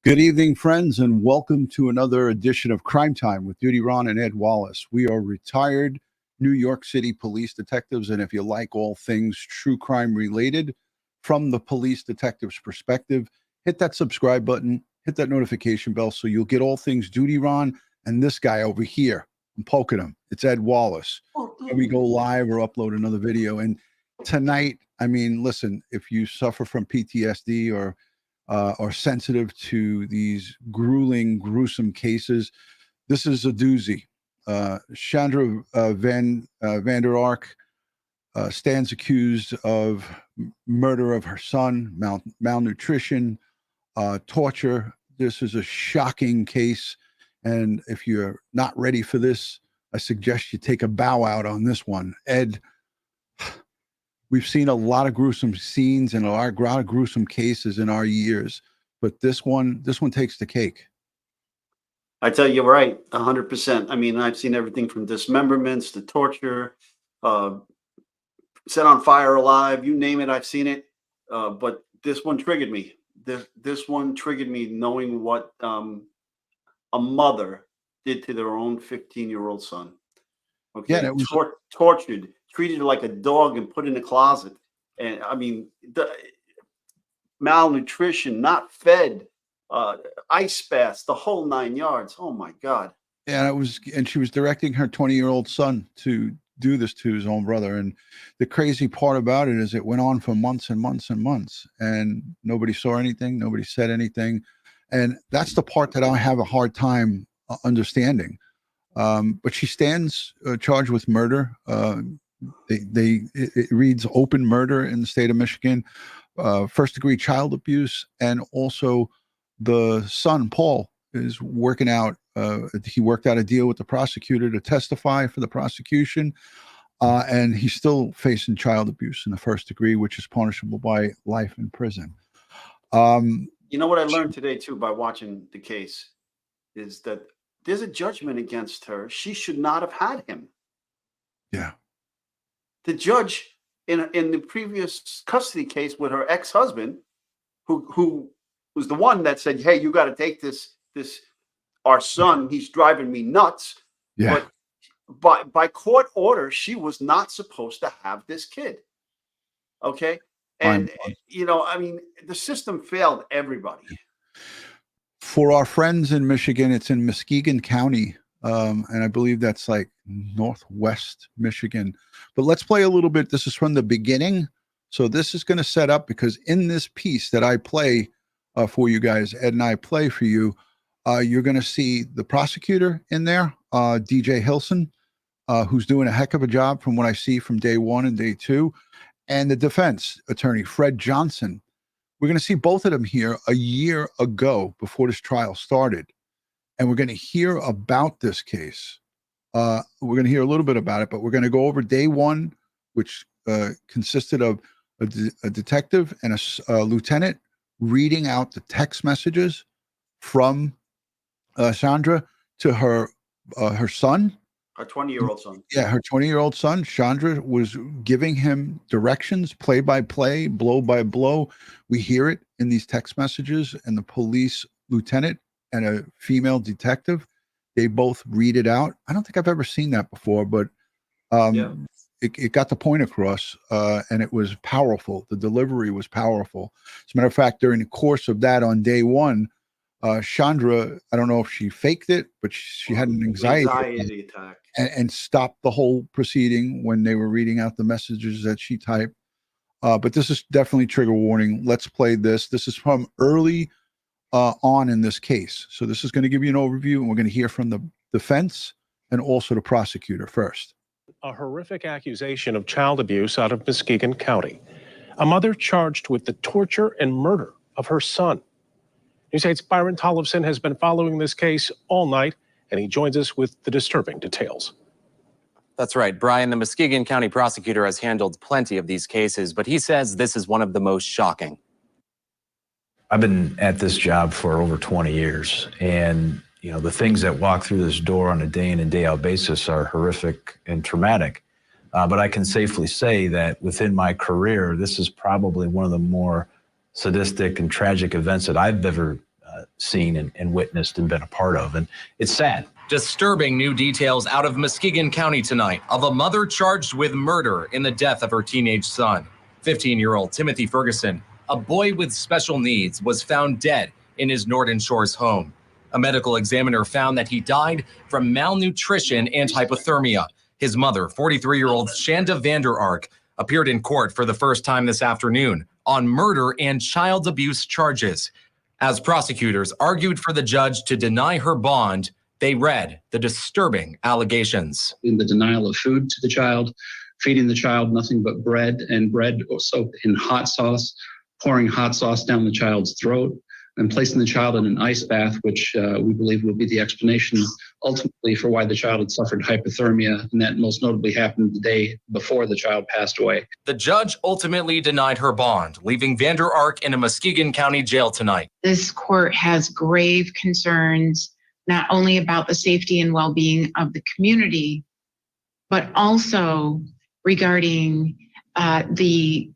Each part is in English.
Good evening, friends, and welcome to another edition of Crime Time with DutyRon and Ed Wallace. We are retired New York City police detectives, and if you like all things true crime related from the police detective's perspective, hit that subscribe button, hit that notification bell so you'll get all things DutyRon and this guy over here. I'm poking him. It's Ed Wallace. And we go live or upload another video. And tonight, I mean, listen, if you suffer from PTSD or are sensitive to these grueling, gruesome cases, this is a doozy. Shanda Vander Ark stands accused of murder of her son, malnutrition, torture. This is a shocking case. And if you're not ready for this, I suggest you take a bow out on this one. Ed, we've seen a lot of gruesome scenes and a lot of gruesome cases in our years, but this one takes the cake. I tell you, right, 100%. I mean, I've seen everything from dismemberments to torture, set on fire alive, you name it, I've seen it. But this one triggered me. This one triggered me knowing what a mother did to their own 15-year-old son. Okay, yeah, it was tortured, treated like a dog and put in a closet. And I mean, the malnutrition, not fed, ice baths, the whole 9 yards. Oh my God. Yeah, and she was directing her 20-year-old son to do this to his own brother. And the crazy part about it is it went on for months and months and months, and nobody saw anything, nobody said anything. And that's the part that I have a hard time understanding. But she stands charged with murder. It reads open murder in the state of Michigan, first-degree child abuse, and also the son, Paul, is working out. He worked out a deal with the prosecutor to testify for the prosecution, and he's still facing child abuse in the first degree, which is punishable by life in prison. You know what I learned today, too, by watching the case, is that there's a judgment against her. She should not have had him. Yeah. The judge in the previous custody case with her ex-husband, who was the one that said, hey, you got to take this, our son, he's driving me nuts. Yeah. But by court order, she was not supposed to have this kid. Okay. And, you know, I mean, the system failed everybody. For our friends in Michigan, it's in Muskegon County. And I believe that's like northwest Michigan. But let's play a little bit. This is from the beginning. So this is going to set up, because in this piece that I play for you guys, Ed and I play for you, you're going to see the prosecutor in there, DJ Hilson, who's doing a heck of a job from what I see from day one and day two, and the defense attorney, Fred Johnson. We're going to see both of them here a year ago before this trial started. And we're going to hear about this case. We're going to hear a little bit about it, but we're going to go over day one, which consisted of a detective and a lieutenant reading out the text messages from Chandra to her son. Her 20-year-old son. Yeah, her 20-year-old son. Chandra was giving him directions, play by play, blow by blow. We hear it in these text messages, and the police lieutenant and a female detective, they both read it out. I don't think I've ever seen that before, but it got the point across, and it was powerful. The delivery was powerful. As a matter of fact, during the course of that on day one, Chandra, I don't know if she faked it, but she had an anxiety attack and stopped the whole proceeding when they were reading out the messages that she typed. But this is definitely trigger warning. Let's play this. This is from early on in this case. So this is going to give you an overview, and we're going to hear from the defense and also the prosecutor first. A horrific accusation of child abuse out of Muskegon County. A mother charged with the torture and murder of her son. News 8's Byron Tollefson has been following this case all night, and he joins us with the disturbing details. That's right, Brian. The Muskegon County prosecutor has handled plenty of these cases, but he says this is one of the most shocking. I've been at this job for over 20 years, and you know, the things that walk through this door on a day in and day out basis are horrific and traumatic. But I can safely say that within my career, this is probably one of the more sadistic and tragic events that I've ever seen and witnessed and been a part of. And it's sad. Disturbing new details out of Muskegon County tonight of a mother charged with murder in the death of her teenage son. 15-year-old Timothy Ferguson, a boy with special needs, was found dead in his Norton Shores home. A medical examiner found that he died from malnutrition and hypothermia. His mother, 43-year-old Shanda Vander Ark, appeared in court for the first time this afternoon on murder and child abuse charges. As prosecutors argued for the judge to deny her bond, they read the disturbing allegations. In the denial of food to the child, feeding the child nothing but bread and bread soaked in hot sauce, pouring hot sauce down the child's throat, and placing the child in an ice bath, which we believe will be the explanation ultimately for why the child had suffered hypothermia, and that most notably happened the day before the child passed away. The judge ultimately denied her bond, leaving Vander Ark in a Muskegon County jail tonight. This court has grave concerns, not only about the safety and well-being of the community, but also regarding the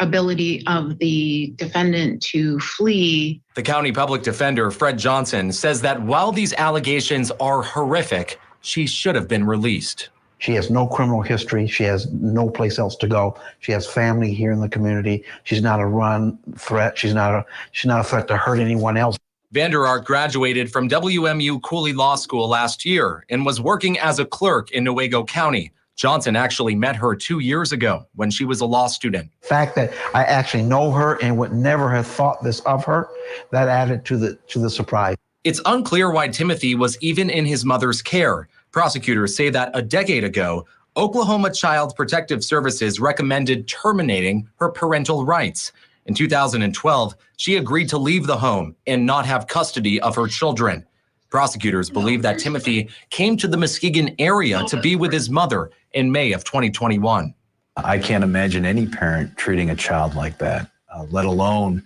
ability of the defendant to flee. The county public defender, Fred Johnson, says that while these allegations are horrific, she should have been released. She has no criminal history. She has no place else to go. She has family here in the community. She's not a run threat. She's not a threat to hurt anyone else. Vander Ark graduated from WMU Cooley Law School last year and was working as a clerk in Newaygo County. Johnson actually met her 2 years ago when she was a law student. The fact that I actually know her and would never have thought this of her, that added to the surprise. It's unclear why Timothy was even in his mother's care. Prosecutors say that a decade ago, Oklahoma Child Protective Services recommended terminating her parental rights. In 2012, she agreed to leave the home and not have custody of her children. Prosecutors believe that Timothy came to the Muskegon area to be with his mother in May of 2021. I can't imagine any parent treating a child like that, let alone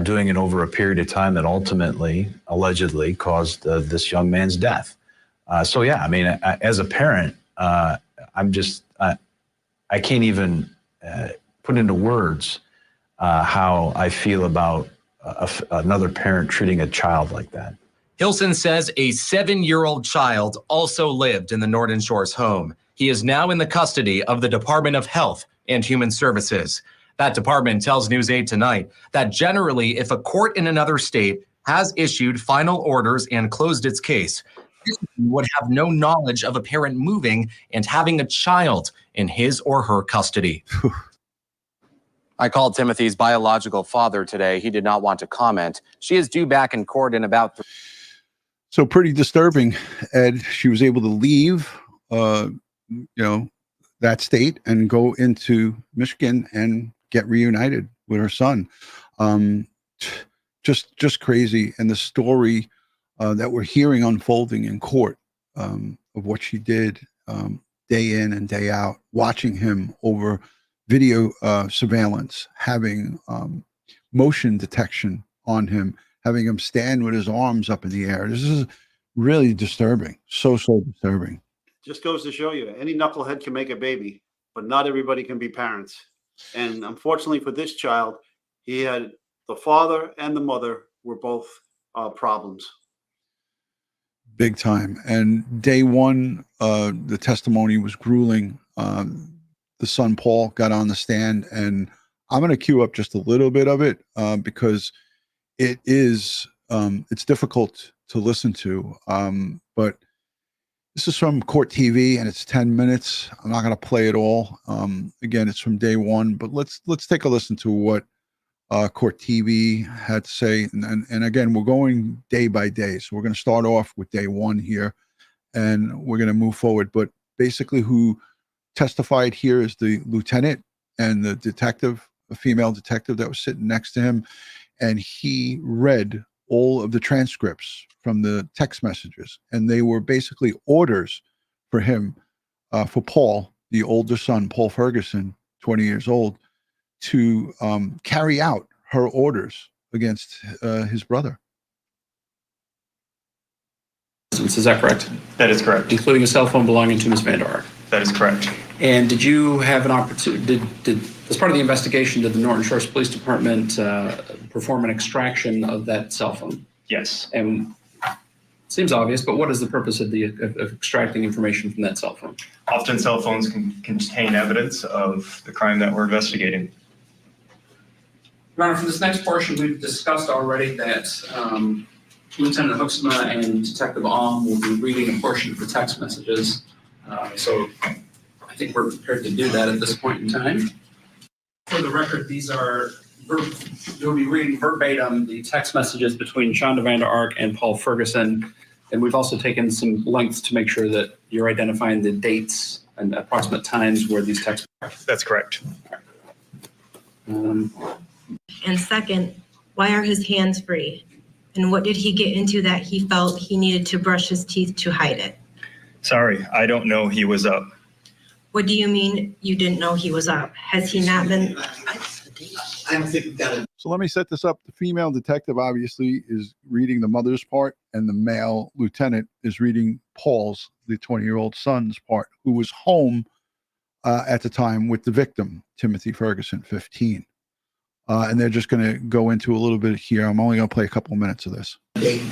doing it over a period of time that ultimately, allegedly, caused this young man's death. So yeah, I mean, as a parent, I can't even put into words how I feel about another parent treating a child like that. Hilson says a 7-year-old child also lived in the Norton Shores home. He is now in the custody of the Department of Health and Human Services. That department tells News 8 tonight that generally, if a court in another state has issued final orders and closed its case, this would have no knowledge of a parent moving and having a child in his or her custody. I called Timothy's biological father today. He did not want to comment. She is due back in court in about... So pretty disturbing, Ed. She was able to leave, that state and go into Michigan and get reunited with her son. Just crazy. And the story that we're hearing unfolding in court of what she did day in and day out, watching him over video surveillance, having motion detection on him, having him stand with his arms up in the air. This is really disturbing. So disturbing. Just goes to show you, any knucklehead can make a baby, but not everybody can be parents. And unfortunately for this child, he had the father and the mother were both problems. Big time. And day one, the testimony was grueling. The son, Paul, got on the stand, and I'm going to cue up just a little bit of it because it is, it's difficult to listen to, but this is from Court TV and it's 10 minutes. I'm not going to play it all. Again, it's from day one, but let's take a listen to what Court TV had to say. And again, we're going day by day. So we're going to start off with day one here and we're going to move forward. But basically who testified here is the lieutenant and the detective, a female detective that was sitting next to him. And he read all of the transcripts from the text messages. And they were basically orders for him, for Paul, the older son, Paul Ferguson, 20 years old, to carry out her orders against his brother. Is that correct? That is correct. Including a cell phone belonging to Ms. Vander Ark? That is correct. And did you have an opportunity, as part of the investigation, did the Norton Shores Police Department perform an extraction of that cell phone? Yes. And seems obvious, but what is the purpose of of extracting information from that cell phone? Often cell phones can contain evidence of the crime that we're investigating. Your Honor, for this next portion, we've discussed already that Lieutenant Hooksma and Detective Alm will be reading a portion of the text messages. So I think we're prepared to do that at this point in time. For the record, these are, you'll be reading verbatim the text messages between Shanda Vander Ark and Paul Ferguson. And we've also taken some lengths to make sure that you're identifying the dates and approximate times where these texts are. That's correct. And second, why are his hands free? And what did he get into that he felt he needed to brush his teeth to hide it? Sorry, I don't know he was up. What do you mean you didn't know he was up? Has he not been? I don't think we've got to. So let me set this up. The female detective obviously is reading the mother's part, and the male lieutenant is reading Paul's, the 20-year-old son's part, who was home at the time with the victim, Timothy Ferguson, 15. And they're just going to go into a little bit here. I'm only going to play a couple of minutes of this.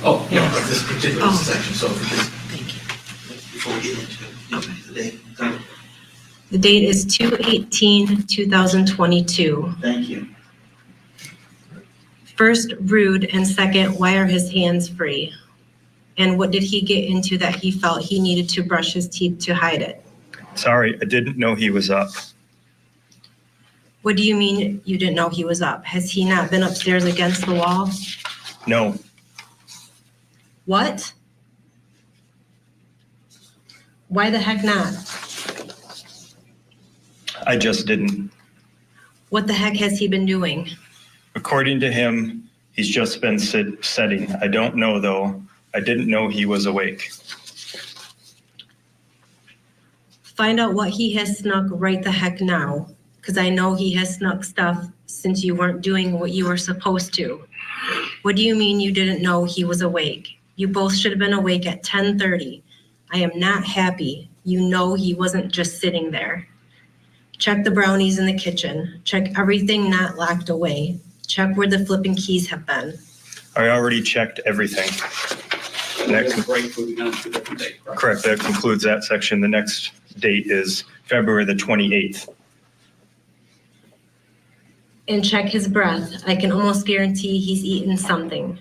Oh, yeah. Of this particular section. So if we just, Thank you. before we get into the date. The date is 2/18/2022. Thank you. First, rude, and second, why are his hands free? And what did he get into that he felt he needed to brush his teeth to hide it? Sorry, I didn't know he was up. What do you mean you didn't know he was up? Has he not been upstairs against the wall? No, What? Why the heck not? I just didn't. What the heck has he been doing? According to him, he's just been setting. I don't know, though. I didn't know he was awake. Find out what he has snuck right the heck now, because I know he has snuck stuff since you weren't doing what you were supposed to. What do you mean you didn't know he was awake? You both should have been awake at 10:30. I am not happy. You know he wasn't just sitting there. Check the brownies in the kitchen. Check everything not locked away. Check where the flipping keys have been. I already checked everything. Break moving on to a different date, correct? Correct. That concludes that section. The next date is February the 28th. And check his breath. I can almost guarantee he's eaten something.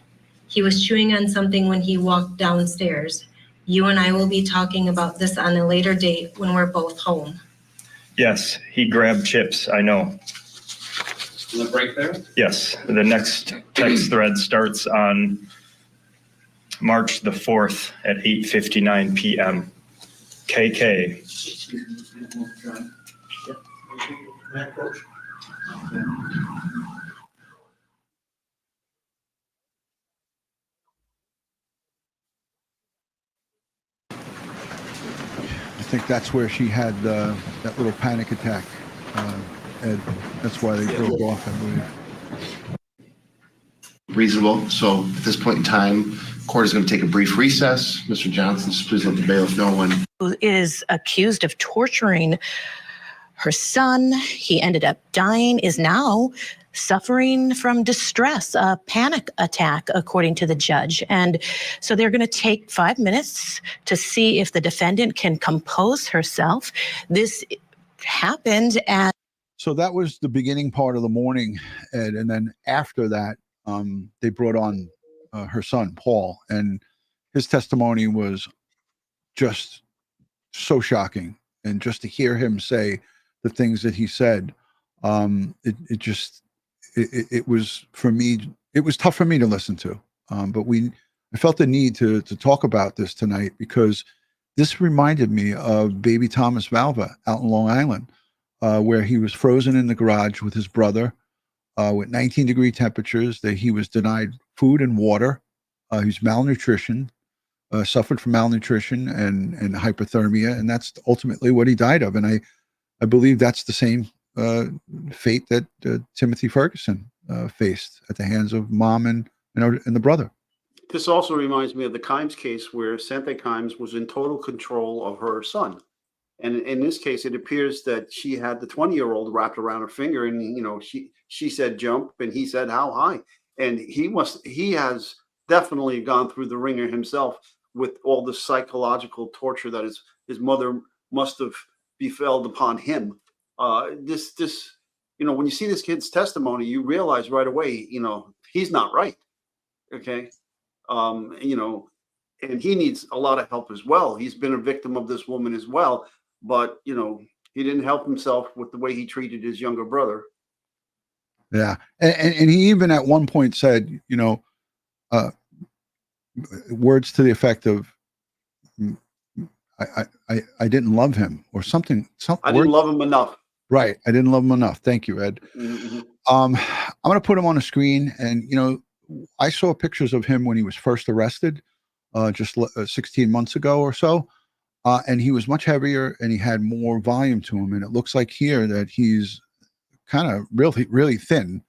He was chewing on something when he walked downstairs. You and I will be talking about this on a later date when we're both home. Yes, he grabbed chips. I know. The break there? Yes, the next text thread starts on March the 4th at 8:59 p.m. KK. I think that's where she had that little panic attack. Ed, that's why they broke off, I believe. Reasonable. So at this point in time, court is going to take a brief recess. Mr. Johnson, just please let the bailiff know when. Who is accused of torturing her son. He ended up dying, is now suffering from distress, a panic attack, according to the judge. And so they're going to take 5 minutes to see if the defendant can compose herself. This happened at. So that was the beginning part of the morning, Ed. And then after that, they brought on her son, Paul, and his testimony was just so shocking. And just to hear him say the things that he said, it was, for me, it was tough for me to listen to. But I felt the need to talk about this tonight because this reminded me of baby Thomas Valva out in Long Island, where he was frozen in the garage with his brother with 19-degree temperatures, that he was denied food and water. He was malnutrition, suffered from malnutrition and hypothermia, and that's ultimately what he died of. And I believe that's the same fate that Timothy Ferguson faced at the hands of mom and the brother. This also reminds me of the Kimes case where Santa Kimes was in total control of her son. And in this case, it appears that she had the 20-year-old wrapped around her finger, and she said jump, and he said how high, and he has definitely gone through the ringer himself with all the psychological torture that his mother must have befelled upon him. You know, when you see this kid's testimony, you realize right away, you know, he's not right. Okay. You know, and he needs a lot of help as well. He's been a victim of this woman as well, but you know, he didn't help himself with the way he treated his younger brother. Yeah. And he even at one point said, you know, words to the effect of, I didn't love him or something. I didn't love him enough. Right. I didn't love him enough. Thank you, Ed. Mm-hmm. I'm going to put him on the screen. And, you know, I saw pictures of him when he was first arrested, just 16 months ago or so. And he was much heavier and he had more volume to him. And it looks like here that he's kind of really thin.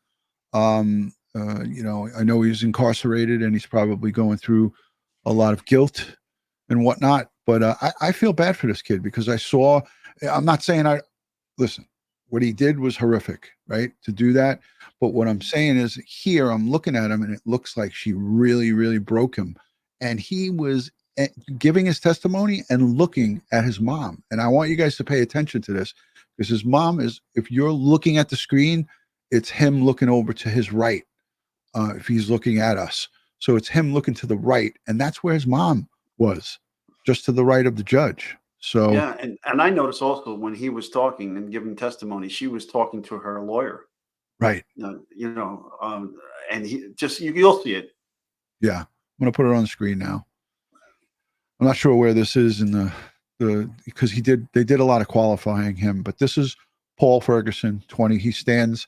You know, I know he's incarcerated and he's probably going through a lot of guilt and whatnot. But I feel bad for this kid because I'm not saying listen, what he did was horrific, right? To do that. But what I'm saying is here, I'm looking at him and it looks like she really, really broke him. And he was giving his testimony and looking at his mom. And I want you guys to pay attention to this because his mom is, if you're looking at the screen, it's him looking over to his right. If he's looking at us. So it's him looking to the right. And that's where his mom was, just to the right of the judge. So yeah, and I noticed also when he was talking and giving testimony, she was talking to her lawyer. Right. You know, and you'll see it. Yeah. I'm going to put it on the screen now. I'm not sure where this is in the because they did a lot of qualifying him, but this is Paul Ferguson, 20. He stands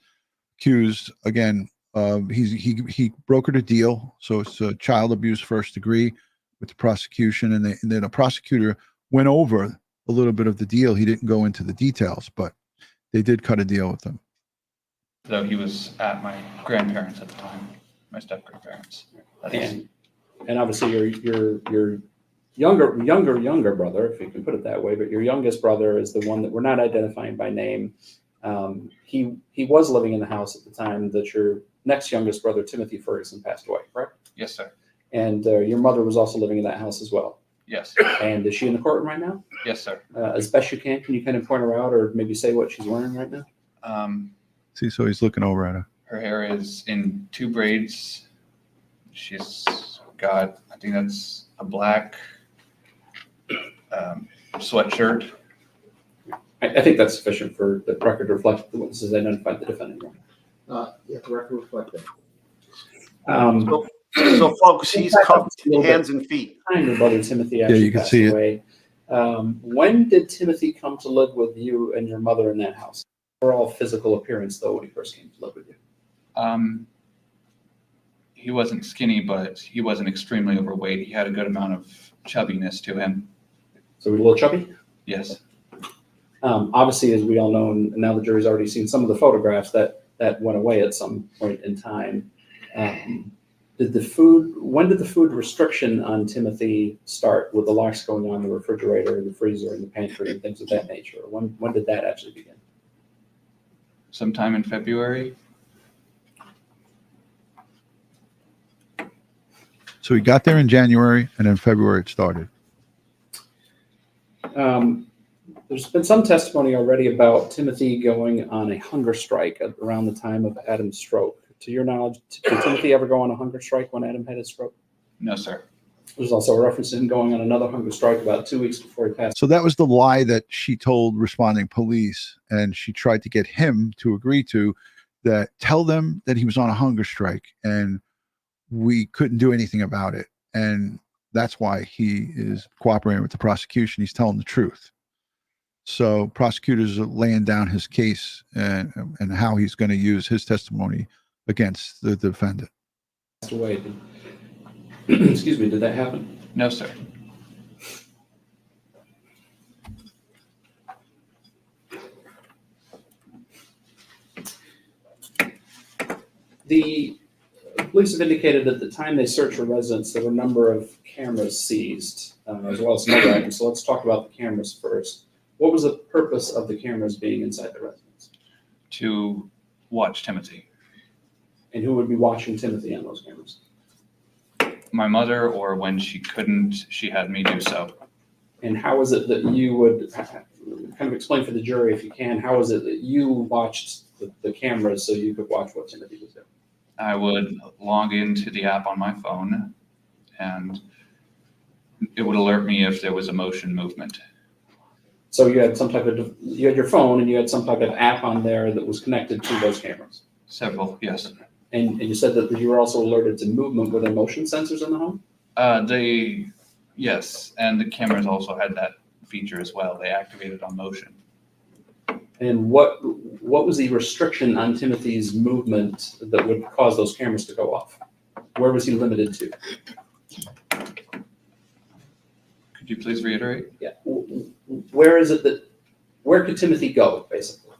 accused again. He brokered a deal. So it's a child abuse first degree with the prosecution. And then a prosecutor went over a little bit of the deal. He didn't go into the details, but they did cut a deal with him. Though he was at my grandparents at the time, my step grandparents. And obviously your younger brother, if you can put it that way, but your youngest brother is the one that we're not identifying by name. He was living in the house at the time that your next youngest brother, Timothy Ferguson, passed away, correct? Yes, sir. And your mother was also living in that house as well. Yes. And is she in the courtroom right now? Yes, sir. As best you can you kind of point her out or maybe say what she's wearing right now? See, so he's looking over at her. Her hair is in 2 braids. She's got, I think that's a black sweatshirt. I think that's sufficient for the record to reflect the witnesses identified the defendant. Yeah, the record reflect that. So folks, he's cuffed hands and feet. Your brother Timothy actually you can passed see away. When did Timothy come to live with you and your mother in that house? Overall physical appearance, though, when he first came to live with you? He wasn't skinny, but he wasn't extremely overweight. He had a good amount of chubbiness to him. So he's a little chubby? Yes. Obviously, as we all know, and now the jury's already seen some of the photographs that went away at some point in time. When did the food restriction on Timothy start with the locks going on the refrigerator, the freezer, and the pantry and things of that nature? When did that actually begin? Sometime in February. So he got there in January and in February it started. There's been some testimony already about Timothy going on a hunger strike around the time of Adam's stroke. To your knowledge, did Timothy ever go on a hunger strike when Adam had his stroke? No, sir. There's also a reference to him going on another hunger strike about 2 weeks before he passed. So that was the lie that she told responding police, and she tried to get him to agree to that, tell them that he was on a hunger strike, and we couldn't do anything about it. And that's why he is cooperating with the prosecution. He's telling the truth. So prosecutors are laying down his case and how he's going to use his testimony against the defendant. Away. Excuse me, did that happen? No, sir. The police have indicated at the time they searched a residence, there were a number of cameras seized, as well as some other items. So let's talk about the cameras first. What was the purpose of the cameras being inside the residence? To watch Timothy. And who would be watching Timothy on those cameras? my mother, or when she couldn't, she had me do so. And how is it that you would kind of explain for the jury, if you can, how is it that you watched the cameras so you could watch what Timothy was doing? I would log into the app on my phone, and it would alert me if there was a motion movement. So you had you had your phone and you had some type of app on there that was connected to those cameras? Several, yes. And you said that you were also alerted to movement. Were there motion sensors in the home? Yes, and the cameras also had that feature as well. They activated on motion. And what was the restriction on Timothy's movement that would cause those cameras to go off? Where was he limited to? Could you please reiterate? Yeah. Where is it that, where could Timothy go, basically?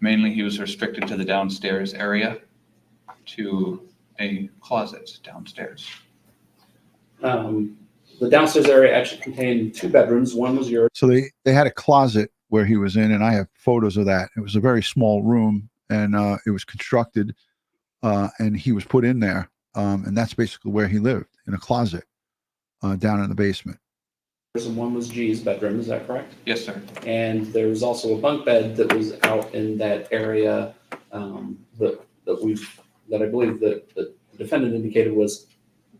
Mainly he was restricted to the downstairs area, to a closet downstairs. The downstairs area actually contained 2 bedrooms. One was yours. So they had a closet where he was in, and I have photos of that. It was a very small room, and it was constructed, and he was put in there, and that's basically where he lived, in a closet down in the basement. And one was G's bedroom, is that correct? Yes, sir. And there was also a bunk bed that was out in that area that I believe that the defendant indicated was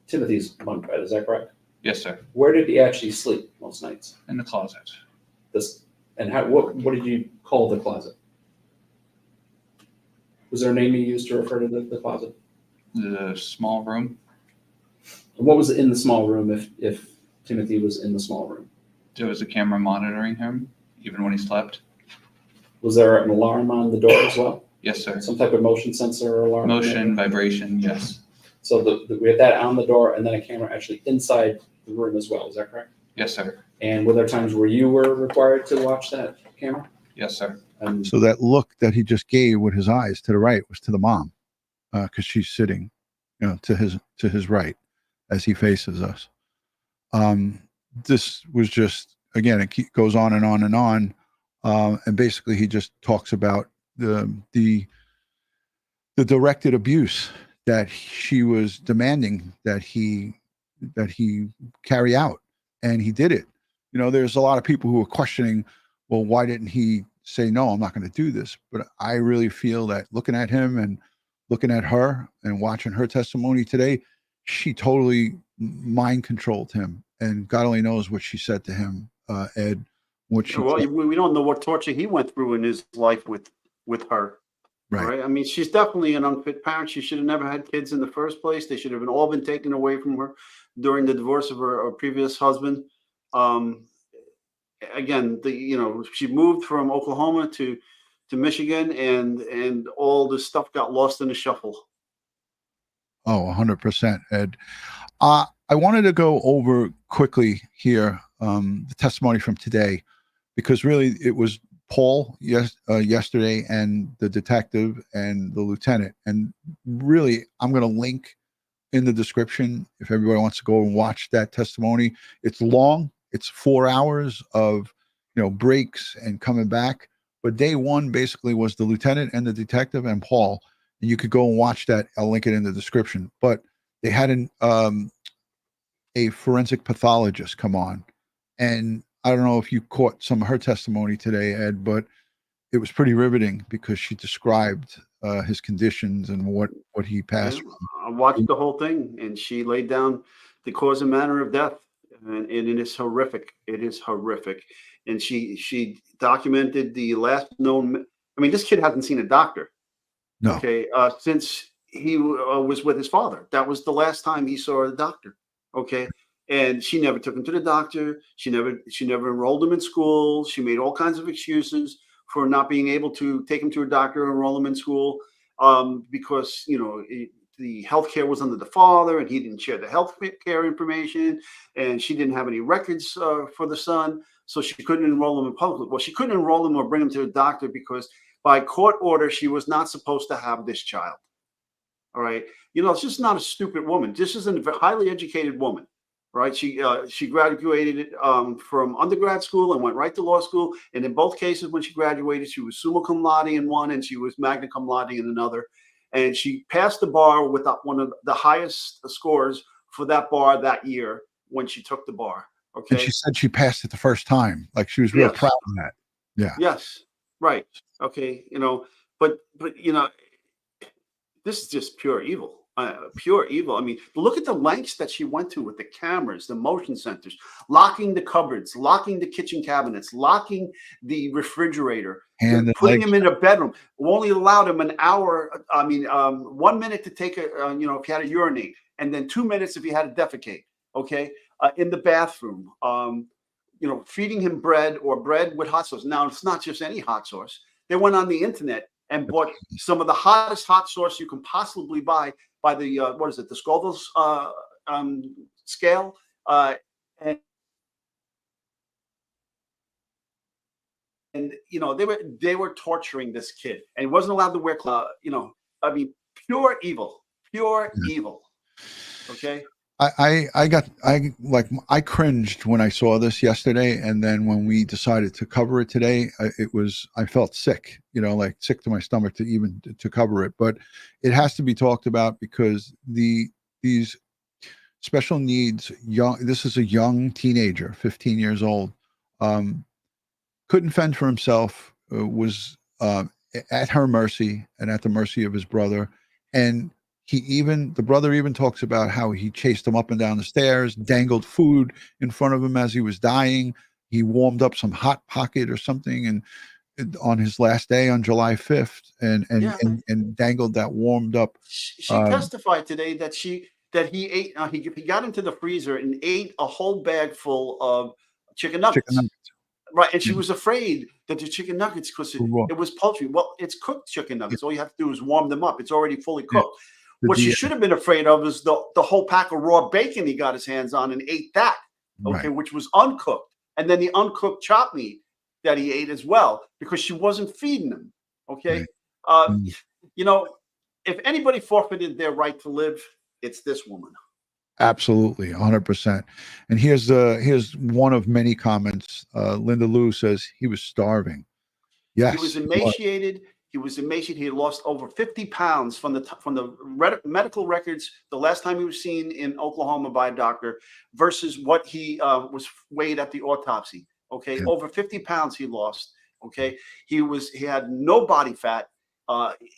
Timothy's bunk bed, is that correct? Yes, sir. Where did he actually sleep most nights? In the closet. What did you call the closet? Was there a name you used to refer to the closet? The small room. And what was in the small room if Timothy was in the small room? There was a camera monitoring him, even when he slept. Was there an alarm on the door as well? Yes, sir. Some type of motion sensor or alarm? Motion, vibration, yes. So we had that on the door and then a camera actually inside the room as well, is that correct? Yes, sir. And were there times where you were required to watch that camera? Yes, sir. So that look that he just gave with his eyes to the right was to the mom, because she's sitting, to his right as he faces us. This was just, again, it goes on and on and on, and basically he just talks about the directed abuse that she was demanding that he carry out, and he did it. There's a lot of people who are questioning, well, why didn't he say, no, I'm not going to do this? But I really feel that looking at him and looking at her and watching her testimony today, she totally mind controlled him, and God only knows what she said to him, Ed. We don't know what torture he went through in his life with her. Right. I mean, she's definitely an unfit parent. She should have never had kids in the first place. They should have all been taken away from her during the divorce of her previous husband. Again, she moved from Oklahoma to Michigan, and all this stuff got lost in the shuffle. Oh, 100%, Ed. I wanted to go over quickly here the testimony from today, because really it was Paul yesterday and the detective and the lieutenant. And really, I'm going to link in the description if everybody wants to go and watch that testimony. It's long. It's 4 hours of, breaks and coming back. But day one basically was the lieutenant and the detective and Paul. And you could go and watch that. I'll link it in the description. But they had a forensic pathologist come on. And I don't know if you caught some of her testimony today, Ed, but it was pretty riveting because she described his conditions and what he passed through. I watched the whole thing, and she laid down the cause and manner of death, and it is horrific. It is horrific. And she documented the last known. I mean, this kid hasn't seen a doctor. No. Okay, since he was with his father. That was the last time he saw a doctor. Okay. And she never took him to the doctor. She never enrolled him in school. She made all kinds of excuses for not being able to take him to a doctor or enroll him in school, because the health care was under the father, and he didn't share the health care information, and she didn't have any records for the son, so she couldn't enroll him in public. Well, she couldn't enroll him or bring him to the doctor because by court order she was not supposed to have this child. All right, it's just not a stupid woman. This is a highly educated woman. Right, she graduated from undergrad school and went right to law school. And in both cases, when she graduated, she was summa cum laude in one, and she was magna cum laude in another. and she passed the bar with one of the highest scores for that bar that year when she took the bar. Okay. And she said she passed it the first time. Like she was real Yes. proud of that. Yeah. Yes. Right. Okay. You know, but you know, this is just pure evil. Pure evil. I mean, look at the lengths that she went to with the cameras, the motion sensors, locking the cupboards, locking the kitchen cabinets, locking the refrigerator, Hand and putting legs. him in a bedroom. Only allowed him an hour. I mean, 1 minute to take a, you know, if he had to urinate, and then 2 minutes if he had to defecate. Okay, in the bathroom. You know, feeding him bread or bread with hot sauce. Now, it's not just any hot sauce. They went on the internet and bought some of the hottest hot sauce you can possibly buy by the what is it, the Scoville's scale, and you know, they were torturing this kid, and he wasn't allowed to wear clothes. You know, I mean, pure evil, pure evil. Okay. I cringed when I saw this yesterday, and then when we decided to cover it today, I felt sick, you know, like sick to my stomach to cover it. But it has to be talked about because these special needs this is a young teenager, 15 years old, couldn't fend for himself, was at her mercy and at the mercy of his brother, and the brother even talks about how he chased him up and down the stairs, dangled food in front of him as he was dying. He warmed up some Hot Pocket or something, and on his last day on July 5th, and dangled that warmed up. She testified today that he ate. He got into the freezer and ate a whole bag full of chicken nuggets. Right, and she was afraid that the chicken nuggets, because it was poultry. Well, it's cooked chicken nuggets. All you have to do is warm them up. It's already fully cooked. What she should have been afraid of is the whole pack of raw bacon he got his hands on and ate that, okay, which was uncooked. And then the uncooked chopped meat that he ate as well, because she wasn't feeding him, okay? You know, if anybody forfeited their right to live, it's this woman. Absolutely, 100%. And here's one of many comments. Linda Lou says he was starving. Yes. He was emaciated. He was emaciated. He had lost over 50 pounds from the medical records the last time he was seen in Oklahoma by a doctor versus what he was weighed at the autopsy. Okay, over 50 pounds he lost. Okay, he had no body fat.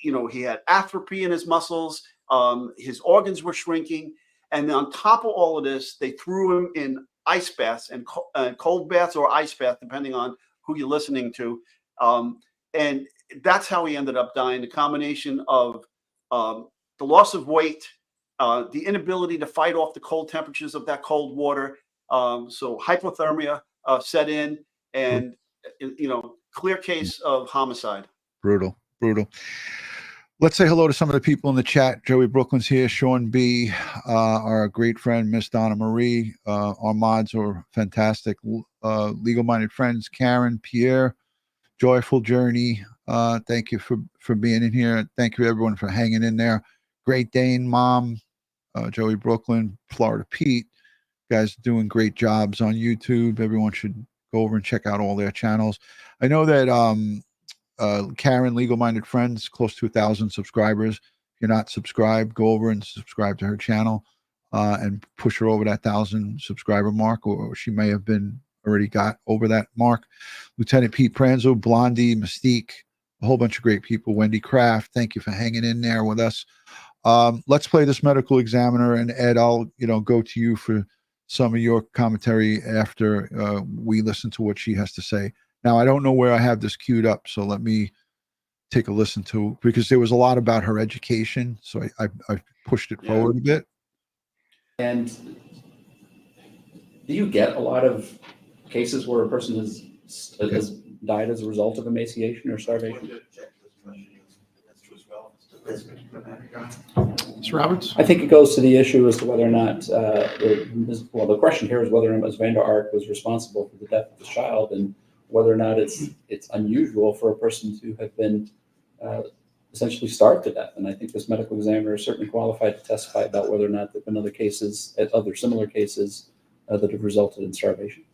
You know, he had atrophy in his muscles. His organs were shrinking, and on top of all of this, they threw him in ice baths and cold baths or ice baths, depending on who you're listening to. And that's how he ended up dying. The combination of the loss of weight, the inability to fight off the cold temperatures of that cold water. So hypothermia set in, and, you know, clear case of homicide. Brutal. Let's say hello to some of the people in the chat. Joey Brooklyn's here. Sean B, our great friend, Miss Donna Marie. Our mods are fantastic. Legal Minded Friends, Karen, Pierre, Joyful Journey. Thank you for being in here. Thank you everyone for hanging in there. Great Dane, Mom, Joey Brooklyn, Florida Pete. Guys doing great jobs on YouTube. Everyone should go over and check out all their channels. I know that Karen, Legal Minded Friends, close to 1,000 subscribers. If you're not subscribed, go over and subscribe to her channel and push her over that 1,000 subscriber mark, or she may have been already got over that mark. Lieutenant Pete Pranzo, Blondie, Mystique, a whole bunch of great people. Wendy Kraft, thank you for hanging in there with us. Let's play this medical examiner, and Ed, I'll go to you for some of your commentary after we listen to what she has to say. Now, I don't know where I have this queued up, so let me take a listen to, because there was a lot about her education, so I pushed it forward a bit. And do you get a lot of cases where a person has died as a result of emaciation or starvation? Mr. Roberts? I think it goes to the issue as to whether or not, the question here is whether Ms. Vander Ark was responsible for the death of the child, and whether or not it's unusual for a person to have been essentially starved to death. And I think this medical examiner is certainly qualified to testify about whether or not there have been other cases, other similar cases that have resulted in starvation.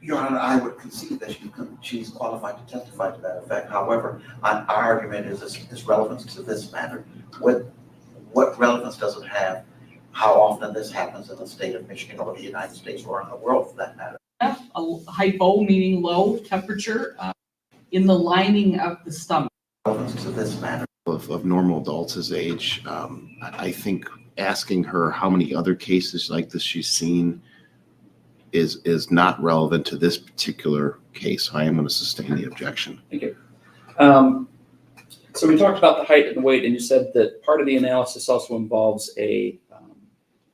Your Honor, I would concede that she's qualified to testify to that effect. However, our argument is its relevance to this matter. What relevance does it have? How often this happens in the state of Michigan or the United States or in the world for that matter? A hypo, meaning low temperature, in the lining of the stomach. Relevance to this matter. Of normal adults his age, I think asking her how many other cases like this she's seen is not relevant to this particular case. I am going to sustain the objection. Thank you. So we talked about the height and the weight, and you said that part of the analysis also involves a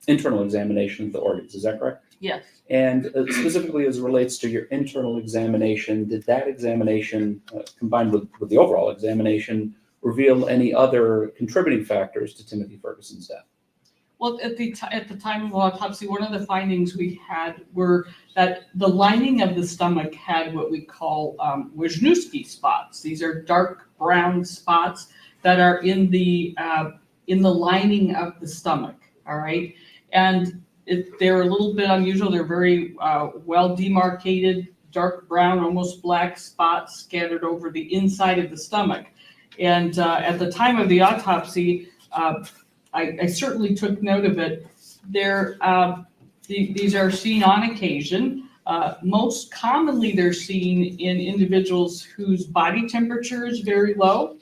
internal examination of the organs. Is that correct? Yes. And specifically as it relates to your internal examination, did that examination, combined with the overall examination, reveal any other contributing factors to Timothy Ferguson's death? Well, at the time of autopsy, one of the findings we had were that the lining of the stomach had what we call Wisniewski spots. These are dark brown spots that are in the lining of the stomach. All right, and they're a little bit unusual. They're very well demarcated, dark brown, almost black spots scattered over the inside of the stomach. And at the time of the autopsy, I certainly took note of it. These are seen on occasion. Most commonly, they're seen in individuals whose body temperature is very low,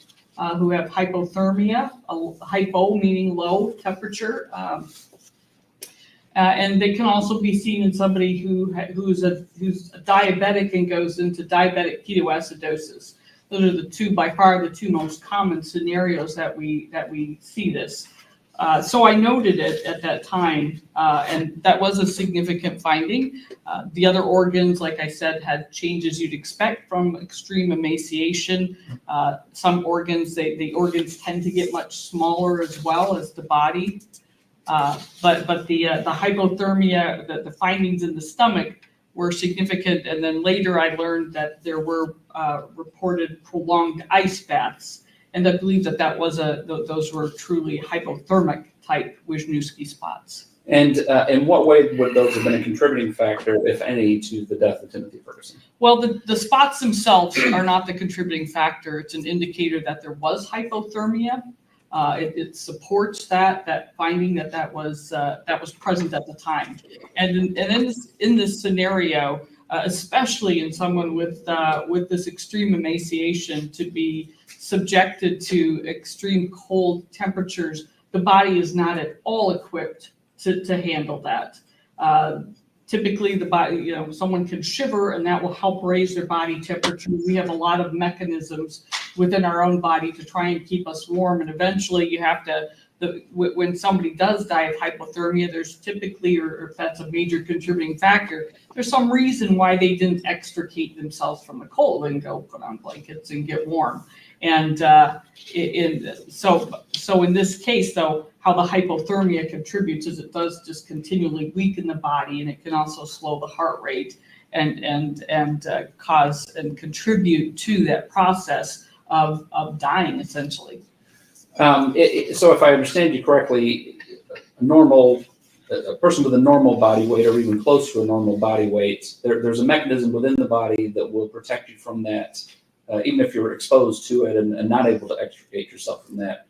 who have hypothermia, hypo meaning low temperature. And they can also be seen in somebody who's diabetic and goes into diabetic ketoacidosis. Those are by far the two most common scenarios that we see this. So I noted it at that time, and that was a significant finding. The other organs, like I said, had changes you'd expect from extreme emaciation. Some organs, the organs tend to get much smaller as well as the body. But the hypothermia, the findings in the stomach were significant. And then later I learned that there were reported prolonged ice baths. And I believe that was those were truly hypothermic type Wisniewski spots. And in what way would those have been a contributing factor, if any, to the death of Timothy Ferguson? Well, the spots themselves are not the contributing factor. It's an indicator that there was hypothermia. It supports that finding that was present at the time. And in this scenario, especially in someone with this extreme emaciation, to be subjected to extreme cold temperatures, the body is not at all equipped to handle that. Typically, the body, someone can shiver and that will help raise their body temperature. We have a lot of mechanisms within our own body to try and keep us warm. And eventually you have to, when somebody does die of hypothermia, there's typically, or if that's a major contributing factor, there's some reason why they didn't extricate themselves from the cold and go put on blankets and get warm. And so in this case, though, how the hypothermia contributes is it does just continually weaken the body, and it can also slow the heart rate and cause and contribute to that process of dying, essentially. So if I understand you correctly, a person with a normal body weight, or even close to a normal body weight, there's a mechanism within the body that will protect you from that, even if you're exposed to it and not able to extricate yourself from that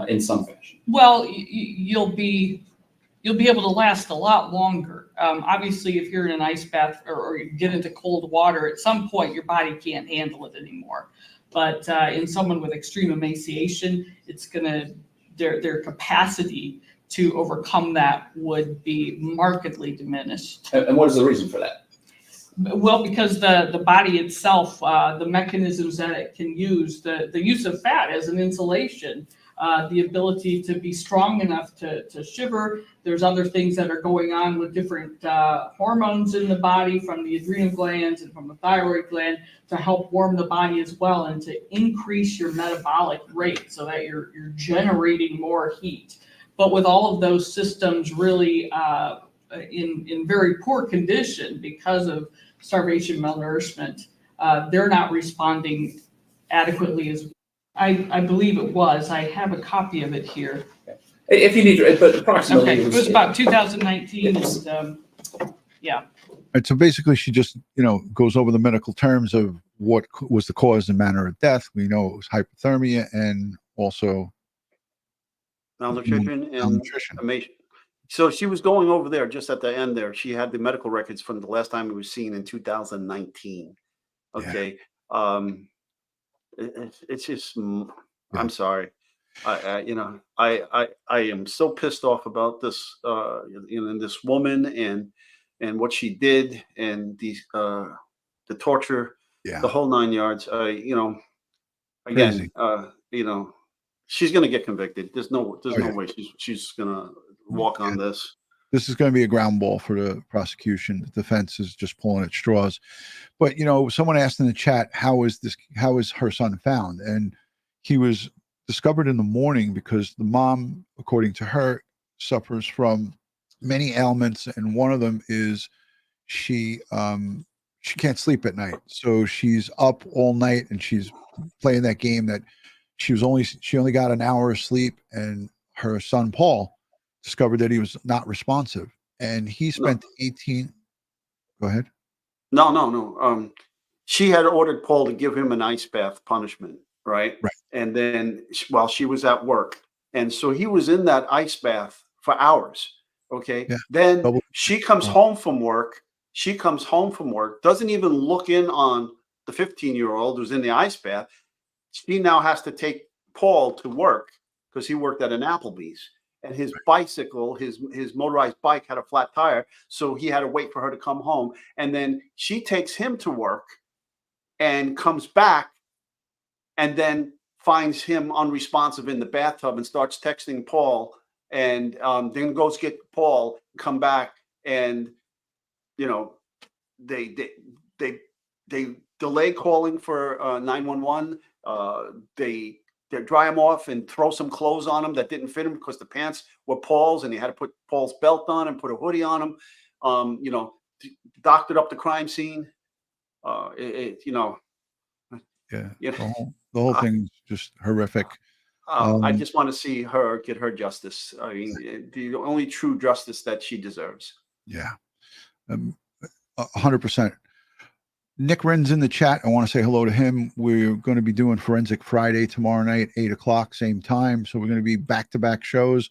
in some fashion. Well, you'll be able to last a lot longer. Obviously, if you're in an ice bath or you get into cold water, at some point your body can't handle it anymore. But in someone with extreme emaciation, it's their capacity to overcome that would be markedly diminished. And what is the reason for that? Well, because the body itself, the mechanisms that it can use, the use of fat as an insulation, the ability to be strong enough to shiver. There's other things that are going on with different hormones in the body from the adrenal glands and from the thyroid gland to help warm the body as well and to increase your metabolic rate so that you're generating more heat. But with all of those systems really in very poor condition because of starvation, malnourishment, they're not responding adequately as I believe it was. I have a copy of it here. If you need to, but approximately. Okay, it was about 2019, and yeah. And so basically, she just, goes over the medical terms of what was the cause and manner of death. We know it was hypothermia and also Malnutrition and malnutrition. emaciation. So she was going over there just at the end there. She had the medical records from the last time it was seen in 2019. Okay. It's just, I'm sorry. I am so pissed off about this, and this woman and what she did and these, the torture, the whole 9 yards. Again, Crazy. she's going to get convicted. There's no way she's going to walk on this. This is going to be a ground ball for the prosecution. The defense is just pulling at straws. But, someone asked in the chat, how is her son found? And he was discovered in the morning because the mom, according to her, suffers from many ailments. And one of them is she can't sleep at night. So she's up all night and she's playing that game that she only got an hour of sleep. And her son, Paul, discovered that he was not responsive, and he spent 18. Go ahead. No. She had ordered Paul to give him an ice bath punishment, right? Right. And then while she was at work, and so he was in that ice bath for hours. Okay. Yeah. Then she comes home from work. Doesn't even look in on the 15-year-old who's in the ice bath. She now has to take Paul to work because he worked at an Applebee's. And his bicycle, his motorized bike had a flat tire. So he had to wait for her to come home. And then she takes him to work and comes back and then finds him unresponsive in the bathtub and starts texting Paul. And then goes get Paul, come back, and, they delay calling for 911. They dry him off and throw some clothes on him that didn't fit him because the pants were Paul's and he had to put Paul's belt on and put a hoodie on him. Doctored up the crime scene. The whole thing's just horrific. I just want to see her get her justice. I mean, the only true justice that she deserves. Yeah. 100%. Nick Ren's in the chat. I want to say hello to him. We're going to be doing Forensic Friday tomorrow night, 8:00, same time. So we're going to be back-to-back shows.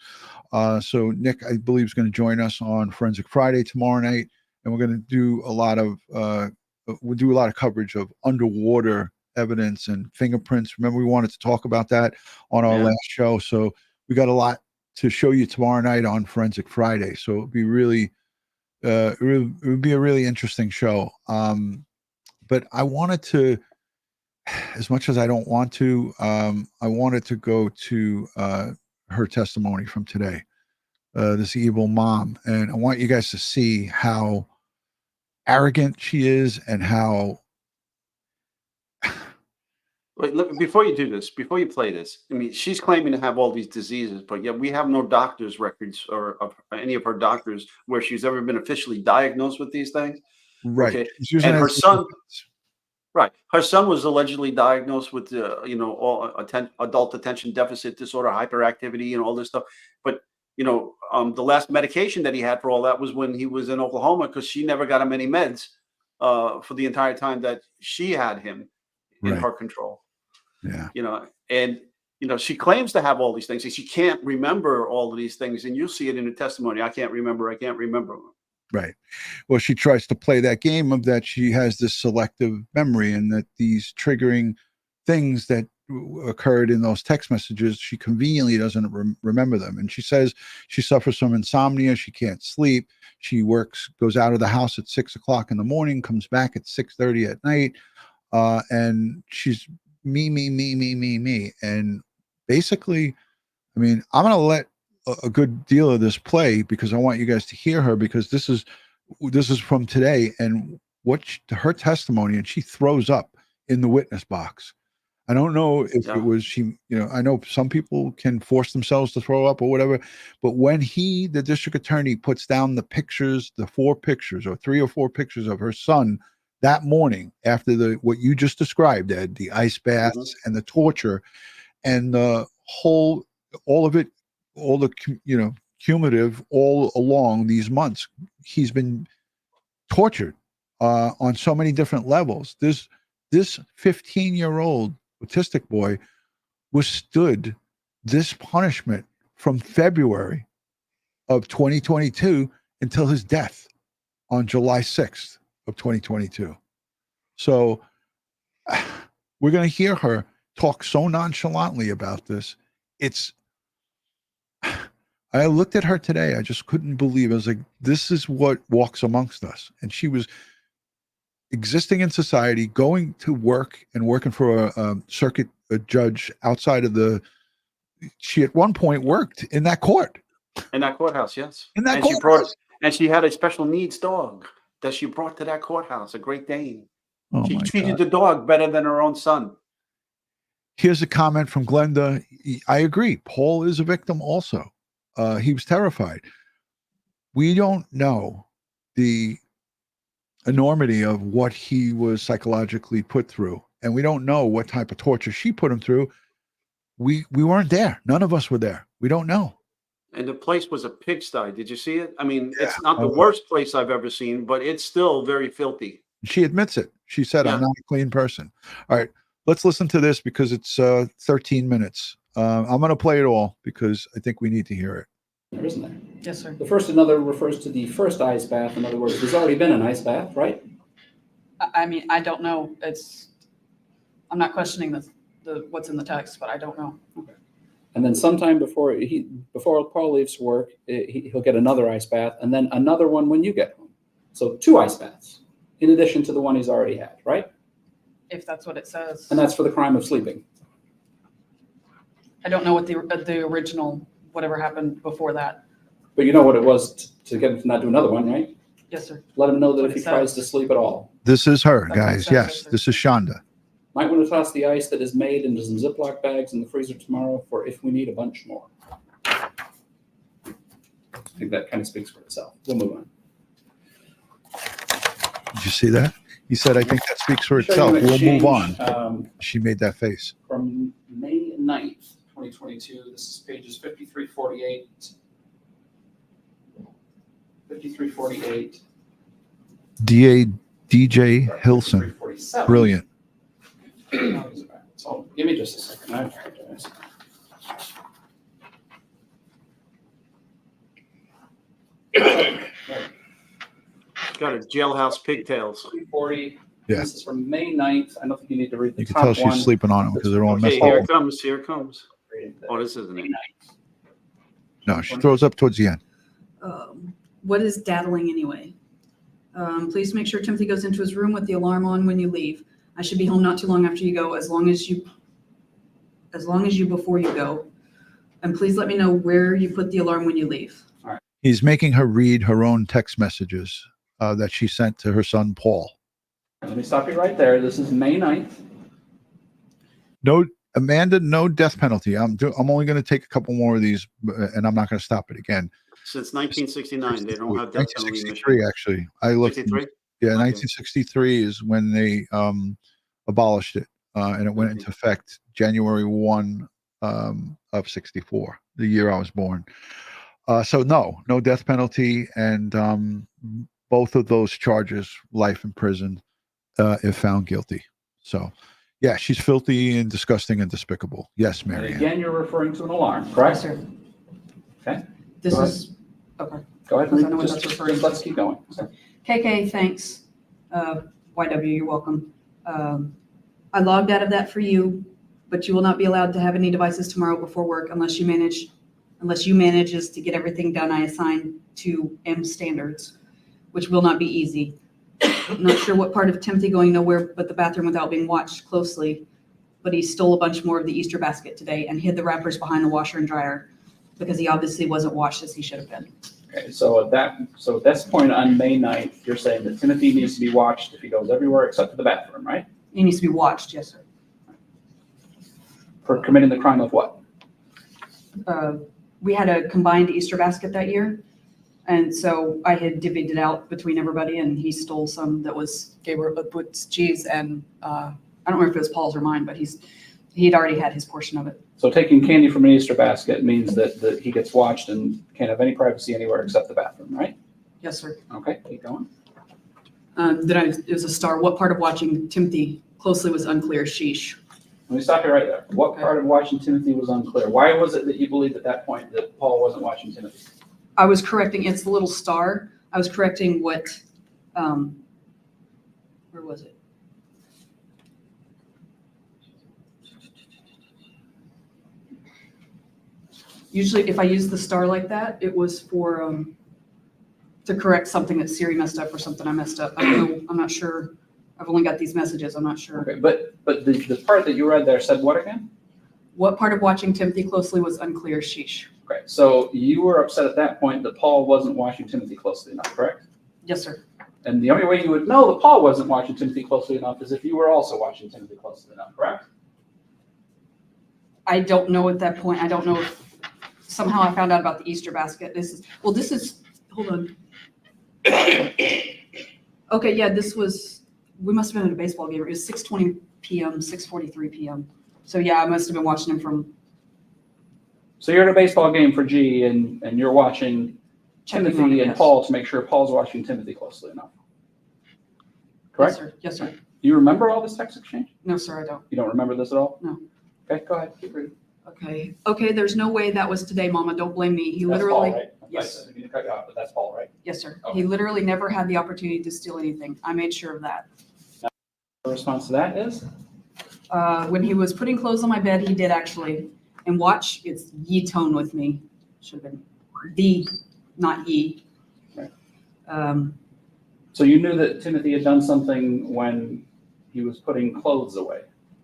So Nick, I believe, is going to join us on Forensic Friday tomorrow night, and we're going to do a lot of coverage of underwater evidence and fingerprints. Remember, we wanted to talk about that on our last show. So we got a lot to show you tomorrow night on Forensic Friday. So it'll be it would be a really interesting show. But I wanted to, as much as I don't want to, I wanted to go to her testimony from today, this evil mom. And I want you guys to see how arrogant she is and how... Wait, look, before you do this, before you play this, I mean, she's claiming to have all these diseases, but yet we have no doctor's records or of any of her doctors where she's ever been officially diagnosed with these things. Right. Okay. And her son, her son was allegedly diagnosed with, all adult attention deficit disorder, hyperactivity, and all this stuff. But, the last medication that he had for all that was when he was in Oklahoma, because she never got him any meds for the entire time that she had him in her control. Yeah. She claims to have all these things. And she can't remember all of these things. And you'll see it in her testimony. I can't remember. Right. Well, she tries to play that game of that she has this selective memory and that these triggering things that occurred in those text messages, she conveniently doesn't remember them. And she says she suffers from insomnia. She can't sleep. She goes out of the house at 6:00 in the morning, comes back at 6:30 at night. And she's me. And basically, I mean, I'm going to let a good deal of this play because I want you guys to hear her, because this is from today and her testimony, and she throws up in the witness box. I don't know if it was I know some people can force themselves to throw up or whatever, but when the district attorney puts down the pictures, the 4 pictures or 3 or 4 pictures of her son that morning after what you just described, Ed, the ice baths and the torture and the all of it, all the cumulative all along these months, he's been tortured on so many different levels. This 15-year-old autistic boy withstood this punishment from February of 2022 until his death on July 6th of 2022. So we're going to hear her talk so nonchalantly about this. I looked at her today. I just couldn't believe it. I was like, this is what walks amongst us. And she was existing in society, going to work and working for a circuit judge outside of she at one point worked in that court. In that courthouse, yes. In that and courthouse. She had a special needs dog that she brought to that courthouse, a Great Dane. Oh, She my treated God. the dog better than her own son. Here's a comment from Glenda. I agree. Paul is a victim also. He was terrified. We don't know the enormity of what he was psychologically put through. And we don't know what type of torture she put him through. We weren't there. None of us were there. We don't know. And the place was a pigsty. Did you see it? I mean, it's not the worst place I've ever seen, but it's still very filthy. She admits it. She said, I'm not a clean person. All right, let's listen to this because it's 13 minutes. I'm going to play it all because I think we need to hear it. There isn't there? Yes, sir. The first another refers to the first ice bath. In other words, there's already been an ice bath, right? I mean, I don't know. I'm not questioning the what's in the text, but I don't know. Okay. And then sometime before Paul leaves work, he'll get another ice bath, and then another one when you get home. So 2 ice baths, in addition to the one he's already had, right? If that's what it says. And that's for the crime of sleeping. I don't know what the original whatever happened before that. But you know what it was to get him to not do another one, right? Yes, sir. Let him know that That's if he what it tries says. to sleep at all. This is her, That's what it guys. says, Yes, yes, sir. this is Shanda. Might want to toss the ice that is made into some Ziploc bags in the freezer tomorrow for if we need a bunch more. I think that kind of speaks for itself. We'll move on. Did you see that? He said, I think that speaks for Show you itself. an We'll move on. exchange, She made that face. From May 9th, 2022, this is pages 5348. 5348. DJ Hilson. 5347. Brilliant. So give me just a second. I apologize. Got his jailhouse pigtails. 40. Yeah. This is from May 9th. I don't think you need to read the You can top tell she's one. sleeping on them because they're all Okay, messed here up. it comes. Here it comes. Oh, this isn't it. No, she throws up towards the end. What is daddling anyway? Please make sure Timothy goes into his room with the alarm on when you leave. I should be home not too long after you go, as long as you before you go. And please let me know where you put the alarm when you leave. He's making her read her own text messages that she sent to her son, Paul. Let me stop you right there. This is May 9th. No, Amanda, no death penalty. I'm only going to take a couple more of these, and I'm not going to stop it again. Since 1969, they don't have death penalty in 1963, Michigan. actually. I looked. 63? Yeah, Okay. 1963 is when they abolished it, and it went into effect January 1 of 64, the year I was born. So no death penalty, and both of those charges, life in prison, if found guilty. So, yeah, she's filthy and disgusting and despicable. Yes, And Mary Ann. again, you're referring to an alarm, correct? Yes, sir. Okay. This Go ahead. is, okay. Go ahead. Because I know what Just, that's referring just let's keep going. Okay. KK, thanks. YW, you're welcome. I logged out of that for you, but you will not be allowed to have any devices tomorrow before work unless you manages to get everything done I assigned to M standards, which will not be easy. I'm not sure what part of Timothy going nowhere but the bathroom without being watched closely, but he stole a bunch more of the Easter basket today and hid the wrappers behind the washer and dryer because he obviously wasn't washed as he should have been. Okay, so at this point on May 9th, you're saying that Timothy needs to be watched if he goes everywhere except to the bathroom, right? He needs to be watched, yes, sir. For committing the crime of what? We had a combined Easter basket that year. And so I had divvied it out between everybody and he stole some that was with cheese and I don't remember if it was Paul's or mine, but he'd already had his portion of it. So taking candy from an Easter basket means that he gets watched and can't have any privacy anywhere except the bathroom, right? Yes, sir. Okay, keep going. It was a star. What part of watching Timothy closely was unclear? Sheesh. Let me stop you right there. What part of watching Timothy was unclear? Why was it that you believed at that point that Paul wasn't watching Timothy? I was correcting, it's the little star. I was correcting what, where was it? Usually if I use the star like that, it was for, to correct something that Siri messed up or something I messed up. I don't know, I'm not sure. I've only got these messages, I'm not sure. Okay, but the part that you read there said what again? What part of watching Timothy closely was unclear? Sheesh. Okay, so you were upset at that point that Paul wasn't watching Timothy closely enough, correct? Yes, sir. And the only way you would know that Paul wasn't watching Timothy closely enough is if you were also watching Timothy closely enough, correct? I don't know at that point. I don't know if somehow I found out about the Easter basket. Hold on. Okay, yeah, we must have been at a baseball game. It was 6:20 p.m., 6:43 p.m. So yeah, I must have been watching him from. So you're at a baseball game for G and you're watching Timothy and yes. Paul to make sure Paul's watching Timothy closely enough. Correct? Yes, sir. Yes, sir. Do you remember all this text exchange? No, sir, I don't. You don't remember this at all? No. Okay, go ahead. Keep reading. Okay. Okay, there's no way that was today, Mama. Don't blame me. He That's literally. Paul, right? Yes. I didn't cut you off, but that's Paul, right? Yes, sir. Okay. He literally never had the opportunity to steal anything. I made sure of that. The response to that is? When he was putting clothes on my bed, he did actually. And watch, it's ye tone with me. Should have been the, not ye. Right. Um, So you knew that Timothy had done something when he was putting clothes away?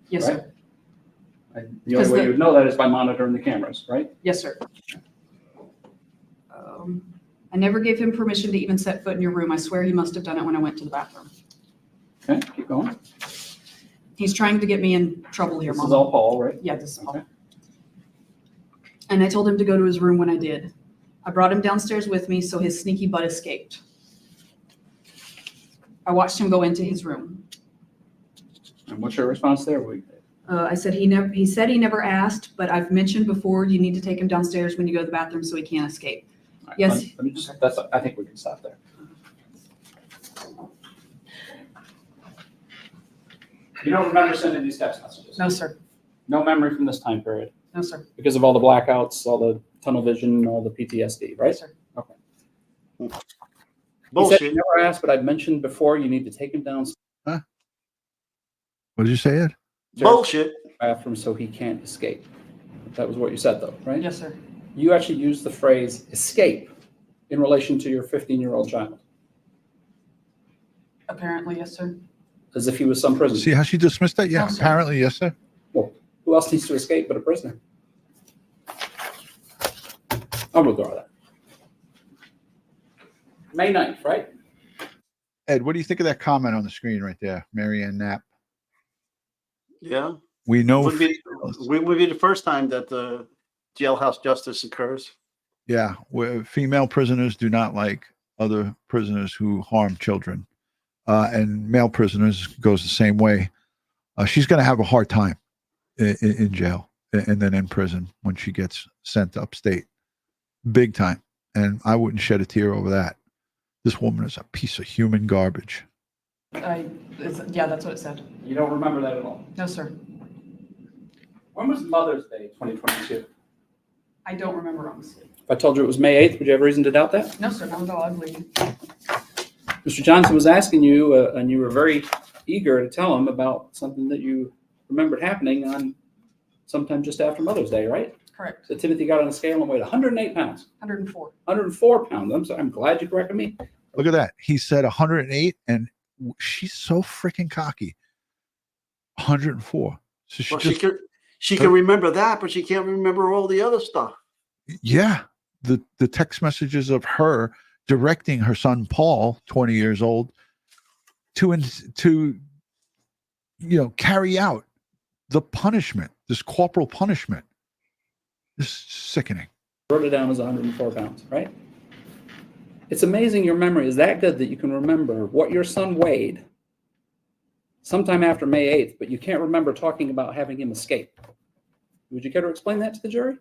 yes, right? sir. And the only way you would know that is by monitoring the cameras, right? Yes, sir. I never gave him permission to even set foot in your room. I swear he must have done it when I went to the bathroom. Okay, keep going. He's trying to get me in trouble here, This Mama. is all Paul, right? Yeah, this is Paul. Okay. And I told him to go to his room when I did. I brought him downstairs with me so his sneaky butt escaped. I watched him go into his room. And what's your response there? I said he said he never asked, but I've mentioned before you need to take him downstairs when you go to the bathroom so he can't escape. All right, Yes. Let me just, I think we can stop there. You don't remember sending these text messages? No, sir. No memory from this time period? No, sir. Because of all the blackouts, all the tunnel vision, all the PTSD, right? Yes, sir. Okay. Bullshit. He said, never asked, but I've mentioned before, you need to take him down. Huh? What did you say, Ed? Bullshit. Bathroom so he can't escape. That was what you said, though, right? Yes, sir. You actually used the phrase escape in relation to your 15-year-old child, Apparently, yes, sir. as if he was some prisoner. See how she dismissed that? Yeah, No, sir. apparently, yes, sir. Well, who else needs to escape but a prisoner? I'll withdraw that. May 9th, right? Ed, what do you think of that comment on the screen right there? Marianne Knapp. Yeah. We know. Would be the first time that the jailhouse justice occurs. Yeah, where female prisoners do not like other prisoners who harm children. And male prisoners goes the same way. She's going to have a hard time in jail and then in prison when she gets sent upstate. Big time. And I wouldn't shed a tear over that. This woman is a piece of human garbage. Yeah, that's what it said. You don't remember that at all? No, sir. When was Mother's Day 2022? I don't remember, honestly. If I told you it was May 8th, would you have reason to doubt that? No, sir, not at all. I believe you. Mr. Johnson was asking you, and you were very eager to tell him about something that you remembered happening on sometime just after Mother's Day, right? Correct. So Timothy got on a scale and weighed 108 pounds. 104. 104 pounds. I'm glad you corrected me. Look at that. He said 108, and she's so freaking cocky. 104. So she can remember that, but she can't remember all the other stuff. Yeah. The text messages of her directing her son Paul, 20 years old, to carry out the punishment, this corporal punishment. This is sickening. Wrote it down as 104 pounds, right? It's amazing your memory is that good that you can remember what your son weighed sometime after May 8th, but you can't remember talking about having him escape. Would you care to explain that to the jury?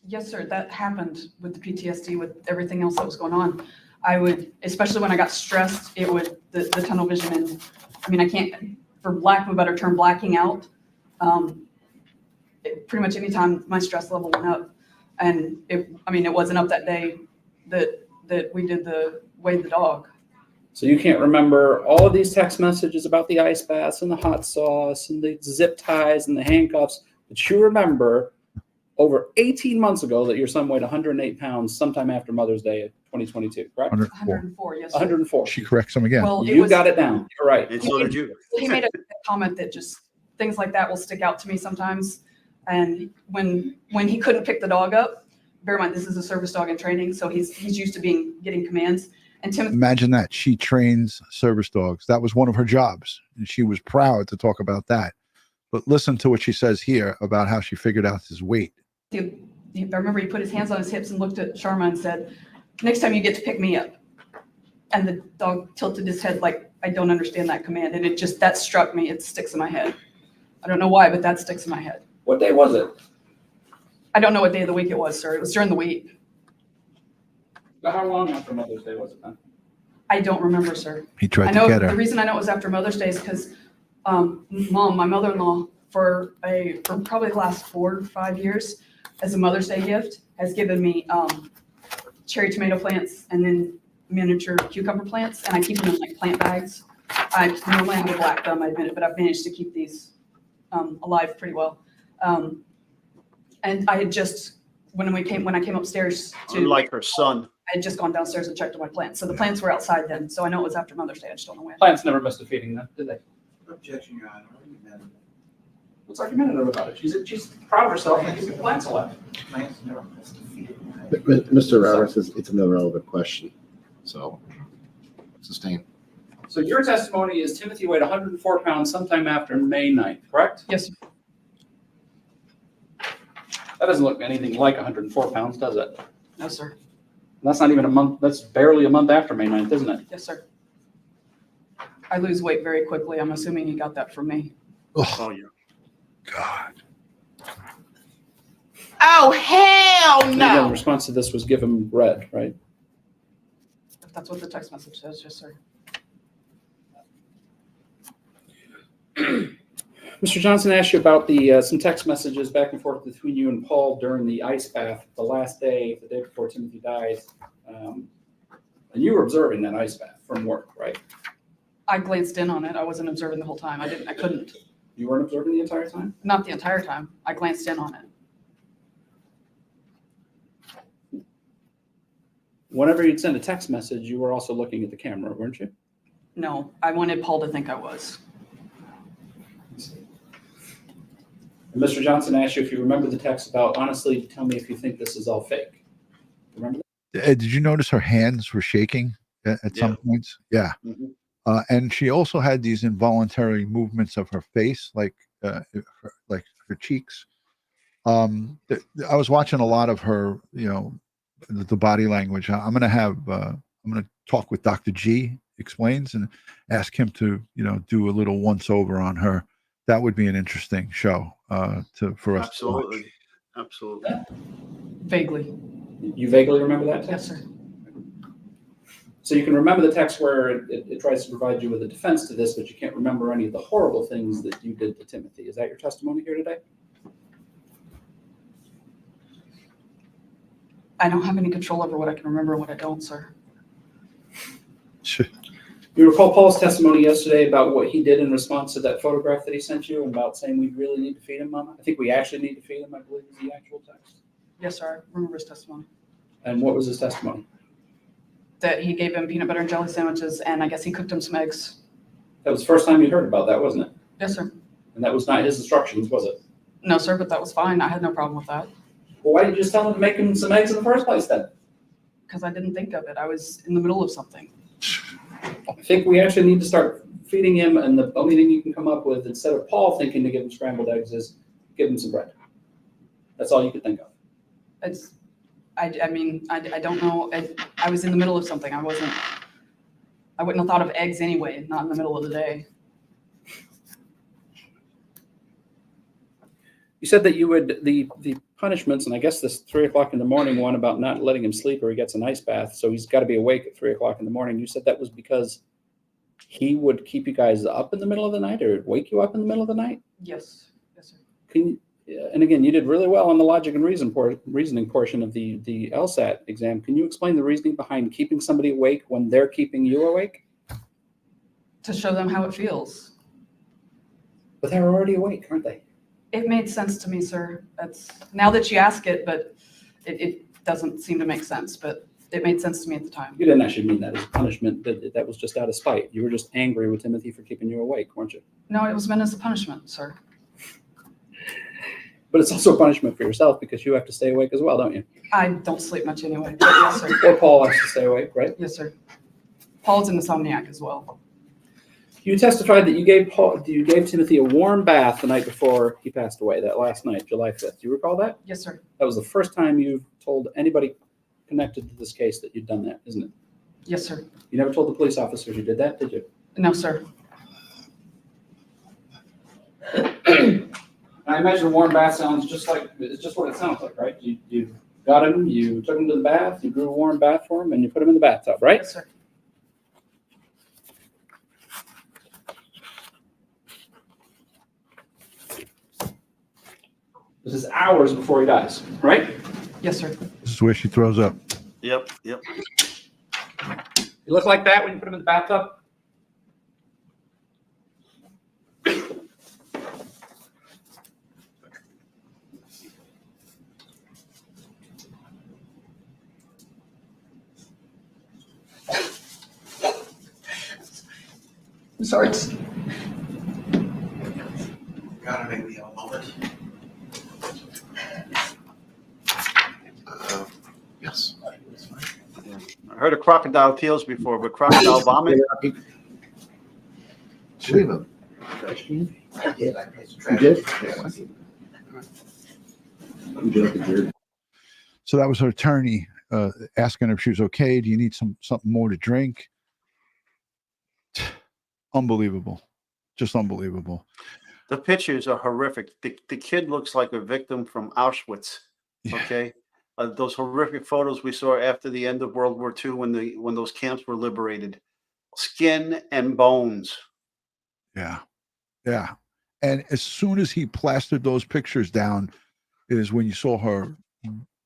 Yes, sir. That happened with the PTSD, with everything else that was going on. I would, especially when I got stressed, it would, the tunnel vision and, I mean, I can't, for lack of a better term, blacking out. Pretty much any time my stress level went up, and it wasn't up that day that we did the weighed the dog. So you can't remember all of these text messages about the ice baths and the hot sauce and the zip ties and the handcuffs, but you remember over 18 months ago that your son weighed 108 pounds sometime after Mother's Day of 2022, correct? 104, yes. Sir. 104. She corrects him again. Well, You got it down. You're right. And so did you. He made a comment that just things like that will stick out to me sometimes. And when he couldn't pick the dog up, bear in mind this is a service dog in training, so he's used to getting commands. And Timothy, Imagine that. She trains service dogs. That was one of her jobs. And she was proud to talk about that. But listen to what she says here about how she figured out his weight. I remember he put his hands on his hips and looked at Sharma and said, "Next time you get to pick me up." And the dog tilted his head like, "I don't understand that command." And that struck me. It sticks in my head. I don't know why, but that sticks in my head. What day was it? I don't know what day of the week it was, sir. It was during the week. How long after Mother's Day was it then? I don't remember, sir. He tried I know to get her. the reason I know it was after Mother's Day is because Mom, my mother-in-law, for probably the last 4 or 5 years, as a Mother's Day gift, has given me cherry tomato plants and then miniature cucumber plants, and I keep them in like plant bags. I normally have a black thumb, I admit it, but I've managed to keep these alive pretty well. And I had just when I came upstairs to Unlike her son. I had just gone downstairs and checked on my plants. So the plants were outside then. So I know it was after Mother's Day. I just don't know when. Plants never missed a feeding, then, did they? Objection, Your Honor. What's argumentative about it? She's proud of herself and keeping the plants alive. Plants never missed a feeding. Mr. Roberts says it's an irrelevant question. So, sustain. So your testimony is Timothy weighed 104 pounds sometime after May 9th, correct? Yes, sir. That doesn't look anything like 104 pounds, does it? No, sir. That's not even a month. That's barely a month after May 9th, isn't it? Yes, sir. I lose weight very quickly. I'm assuming you got that from me. Oh, yeah. God. Oh, hell And again, the response to this was give him bread, right? If that's what the text message says, yes, sir. Mr. Johnson asked you about the some text messages back and forth between you and Paul during the ice bath, the last day, the day before Timothy dies. And you were observing that ice bath from work, right? I glanced in on it. I wasn't observing the whole time. I couldn't. You weren't observing the entire time? Not the entire time. I glanced in on it. Whenever you'd send a text message, you were also looking at the camera, weren't you? No, I wanted Paul to think I was. And Mr. Johnson asked you if you remember the text about, honestly, tell me if you think this is all fake. Remember that? Did you notice her hands were shaking at some points? Yeah. Mm-hmm. And she also had these involuntary movements of her face, like her cheeks. I was watching a lot of her, the body language. I'm going to talk with Dr. G Explains and ask him to, do a little once over on her. That would be an interesting show for us. Absolutely. Absolutely. Vaguely. You vaguely remember that text? Yes, sir. So you can remember the text where it tries to provide you with a defense to this, but you can't remember any of the horrible things that you did to Timothy. Is that your testimony here today? I don't have any control over what I can remember and what I don't, sir. You recall Paul's testimony yesterday about what he did in response to that photograph that he sent you and about saying we really need to feed him, Mama? I think we actually need to feed him, I believe is the actual text. Yes, sir. I remember his testimony. And what was his testimony? That he gave him peanut butter and jelly sandwiches, and I guess he cooked him some eggs. That was the first time you heard about that, wasn't it? Yes, sir. And that was not his instructions, was it? No, sir, but that was fine. I had no problem with that. Well, why didn't you just tell him to make him some eggs in the first place then? Because I didn't think of it. I was in the middle of something. I think we actually need to start feeding him, and the only thing you can come up with, instead of Paul thinking to give him scrambled eggs, is give him some bread. That's all you could think of. I don't know. I was in the middle of something. I wouldn't have thought of eggs anyway, not in the middle of the day. You said that you would, the punishments, and I guess this 3 o'clock in the morning one about not letting him sleep or he gets an ice bath, so he's got to be awake at 3 o'clock in the morning. You said that was because he would keep you guys up in the middle of the night or wake you up in the middle of the night? Yes, yes, sir. Can you, and again, you did really well on the logic and reasoning portion of the LSAT exam. Can you explain the reasoning behind keeping somebody awake when they're keeping you awake? To show them how it feels. But they're already awake, aren't they? It made sense to me, sir. That's now that you ask it, but it doesn't seem to make sense, but it made sense to me at the time. You didn't actually mean that as punishment. That was just out of spite. You were just angry with Timothy for keeping you awake, weren't you? No, it was meant as a punishment, sir. But it's also a punishment for yourself because you have to stay awake as well, don't you? I don't sleep much anyway. But yes, sir. Or Paul has to stay awake, right? Yes, sir. Paul's an insomniac as well. You testified that you gave Timothy a warm bath the night before he passed away, that last night, July 5th. Do you recall that? Yes, sir. That was the first time you've told anybody connected to this case that you'd done that, isn't it? Yes, sir. You never told the police officers you did that, did you? No, sir. I imagine a warm bath sounds just like, it's just what it sounds like, right? You got him, you took him to the bath, you grew a warm bath for him, and you put him in the bathtub, right? Yes, sir. This is hours before he dies, right? Yes, sir. This is where she throws up. Yep. You look like that when you put him in the bathtub? I'm sorry. Gotta make me a moment. Yes. I heard of crocodile tears before, but crocodile vomit? Leave him. I did. I paid some You did? So that was her attorney asking her if she was okay. Do you need something more to drink? Unbelievable. Just unbelievable. The pictures are horrific. The kid looks like a victim from Auschwitz. Okay. Those horrific photos we saw after the end of World War II when those camps were liberated. Skin and bones. Yeah. Yeah. And as soon as he plastered those pictures down is when you saw her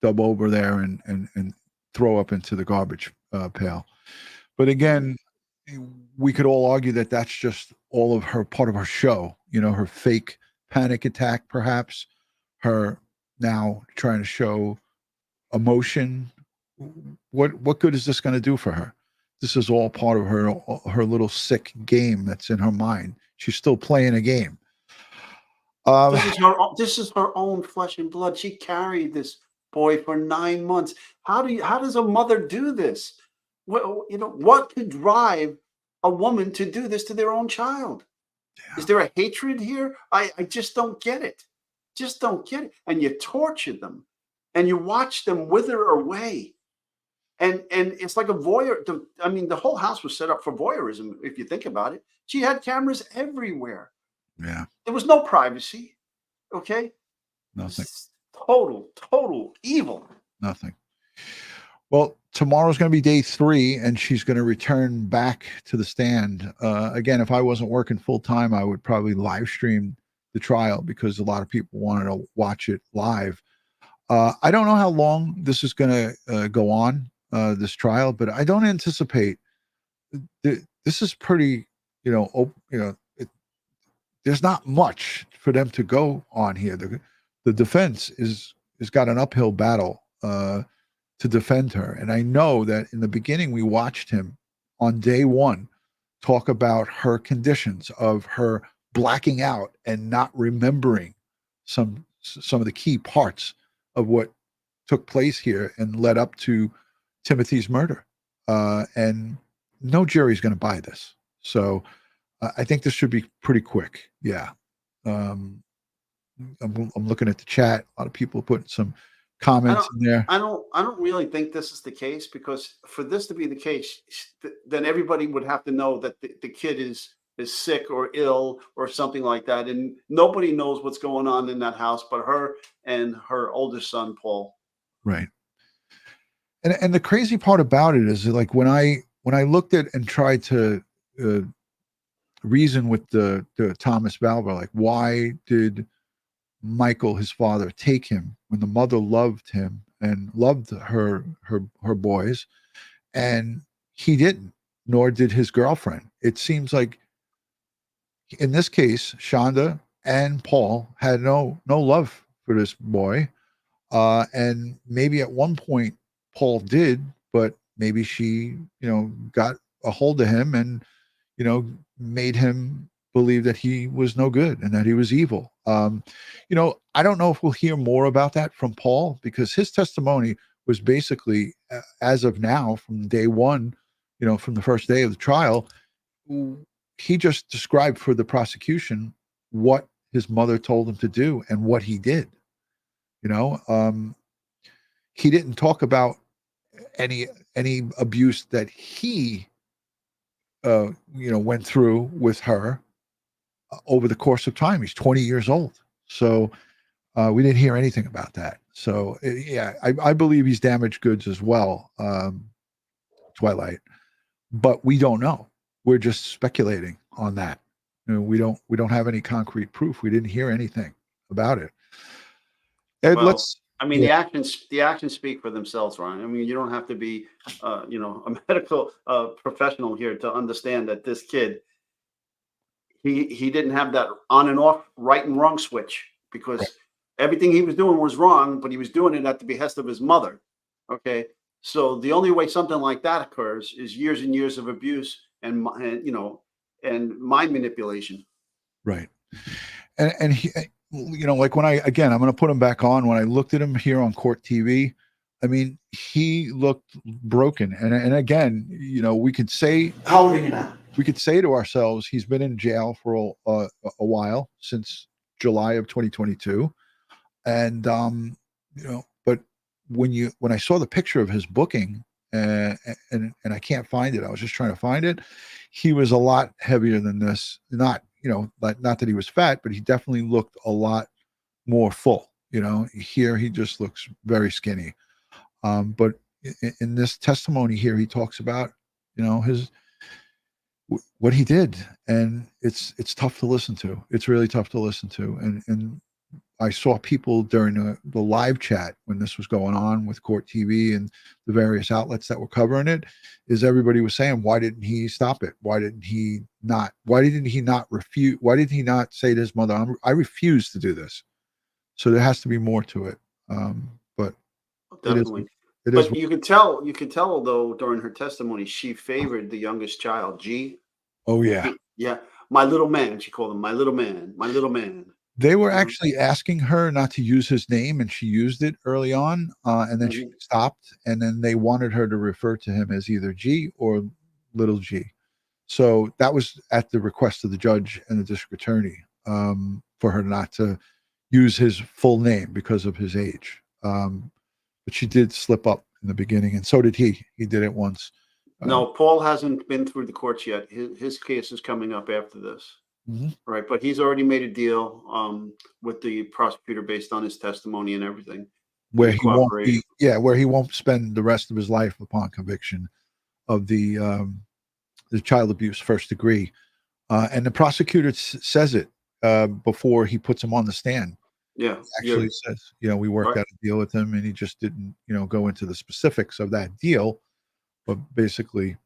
dub over there and throw up into the garbage pail. But again, we could all argue that that's just all of her part of her show, you know, her fake panic attack, perhaps her now trying to show emotion. What good is this going to do for her? This is all part of her little sick game that's in her mind. She's still playing a game. This is her own flesh and blood. She carried this boy for 9 months. How does a mother do this? Well, you know, what could drive a woman to do this to their own child? Yeah. Is there a hatred here? I just don't get it. Just don't get it. And you torture them and you watch them wither away. And it's like a voyeur. I mean, the whole house was set up for voyeurism, if you think about it. She had cameras everywhere. Yeah. There was no privacy. Okay. Nothing. Total evil. Nothing. Well, tomorrow's going to be day 3, and she's going to return back to the stand. Again, if I wasn't working full time, I would probably live stream the trial because a lot of people wanted to watch it live. I don't know how long this is going to go on, this trial, but I don't anticipate. This is pretty, there's not much for them to go on here. The defense is got an uphill battle to defend her. And I know that in the beginning, we watched him on day 1 talk about her conditions of her blacking out and not remembering some of the key parts of what took place here and led up to Timothy's murder. And no jury's going to buy this. So I think this should be pretty quick. Yeah. I'm looking at the chat. A lot of people putting some comments in there. I don't really think this is the case, because for this to be the case, then everybody would have to know that the kid is is sick or ill or something like that, and nobody knows what's going on in that house but her and her older son, Paul. Right. And the crazy part about it is, like, when I looked at and tried to reason with the Thomas Valver, like, why did Michael, his father, take him when the mother loved him and loved her boys, and he didn't, nor did his girlfriend. It seems like in this case, Shanda and Paul had no love for this boy, and maybe at one point Paul did, but maybe she, got a hold of him and, made him believe that he was no good and that he was evil. I don't know if we'll hear more about that from Paul, because his testimony was basically, as of now, from day one, from the first day of the trial, he just described for the prosecution what his mother told him to do and what he did. He didn't talk about any abuse that he went through with her over the course of time. He's 20 years old, so we didn't hear anything about that. So I believe he's damaged goods as well, Twilight, but we don't know. We're just speculating on that. We don't have any concrete proof. We didn't hear anything about it. Ed, Well, let's. the actions speak for themselves, Ryan. I mean, you don't have to be, a medical professional here to understand that this kid, he didn't have that on and off, right and wrong switch, because everything he was doing was wrong, but he was doing it at the behest of his mother. Okay, so the only way something like that occurs is years and years of abuse and mind manipulation. Right, and he. Like when I'm going to put him back on. When I looked at him here on Court TV, I mean, he looked broken. And again, we could say, how old are you now? We could say to ourselves, he's been in jail for a while, since July of 2022. And, but when I saw the picture of his booking, and I can't find it, I was just trying to find it. He was a lot heavier than this. Not that he was fat, but he definitely looked a lot more full. Here he just looks very skinny. But in this testimony here, he talks about, what he did, and it's tough to listen to. It's really tough to listen to. And I saw people during the live chat when this was going on with Court TV and the various outlets that were covering it, is everybody was saying, why didn't he stop it? Why didn't he not refuse? Why did he not say to his mother, I refuse to do this? So there has to be more to it. But Definitely. But you can tell though, during her testimony, she favored the youngest child, G. Oh yeah. Yeah. My little man. She called him my little man, my little man. They were actually asking her not to use his name, and she used it early on, and then she stopped, and then they wanted her to refer to him as either G or little G. So that was at the request of the judge and the district attorney, for her not to use his full name because of his age. But she did slip up in the beginning, and so did he. He did it once. No, Paul hasn't been through the courts yet. His case is coming up after this. Mm-hmm. Right, but he's already made a deal with the prosecutor based on his testimony and everything. Where he won't spend the rest of his life upon conviction of the child abuse first degree. And the prosecutor says it before he puts him on the stand. Yeah, he actually says, we worked out a deal with him, and he just didn't, go into the specifics of that deal, but basically.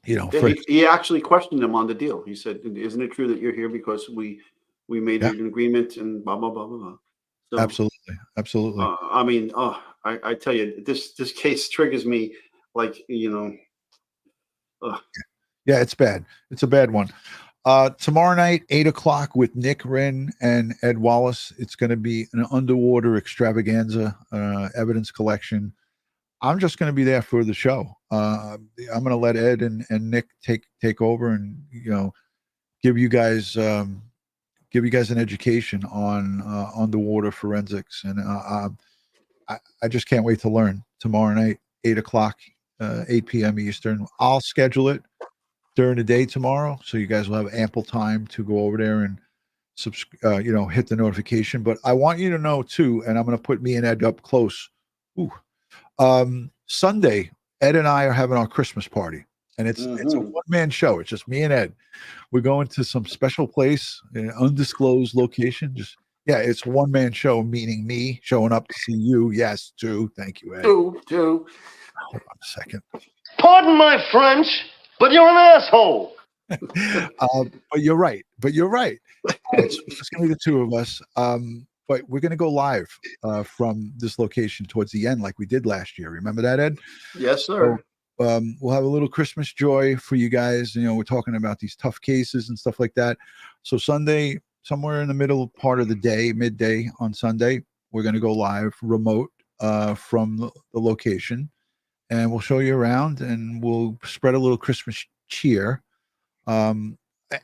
He actually questioned him on the deal. He said, "Isn't it true that you're here because we made an agreement and blah blah blah blah blah." So, absolutely. I mean, I tell you, this case triggers me like Yeah, it's bad. It's a bad one. Tomorrow night, 8:00 with Nick Wren and Ed Wallace. It's going to be an underwater extravaganza, evidence collection. I'm just going to be there for the show. I'm going to let Ed and Nick take over and give you guys an education on underwater forensics, and I just can't wait to learn. Tomorrow night, 8:00, 8 p.m. Eastern. I'll schedule it. during the day tomorrow, so you guys will have ample time to go over there and hit the notification. But I want you to know too, and I'm going to put me and Ed up close. Sunday, Ed and I are having our Christmas party, and it's a one-man show. It's just me and Ed. We're going to some special place, an undisclosed location. It's a one-man show, meaning me showing up to see you. Yes, two. Thank you, Ed. Two. Hold on a second. Pardon my French, but you're an asshole. But you're right. It's going to be the two of us. But we're going to go live from this location towards the end, like we did last year. Remember that, Ed? Yes, sir. So, we'll have a little Christmas joy for you guys. We're talking about these tough cases and stuff like that. So Sunday, somewhere in the middle part of the day, midday on Sunday, we're going to go live remote from the location, and we'll show you around, and we'll spread a little Christmas cheer. And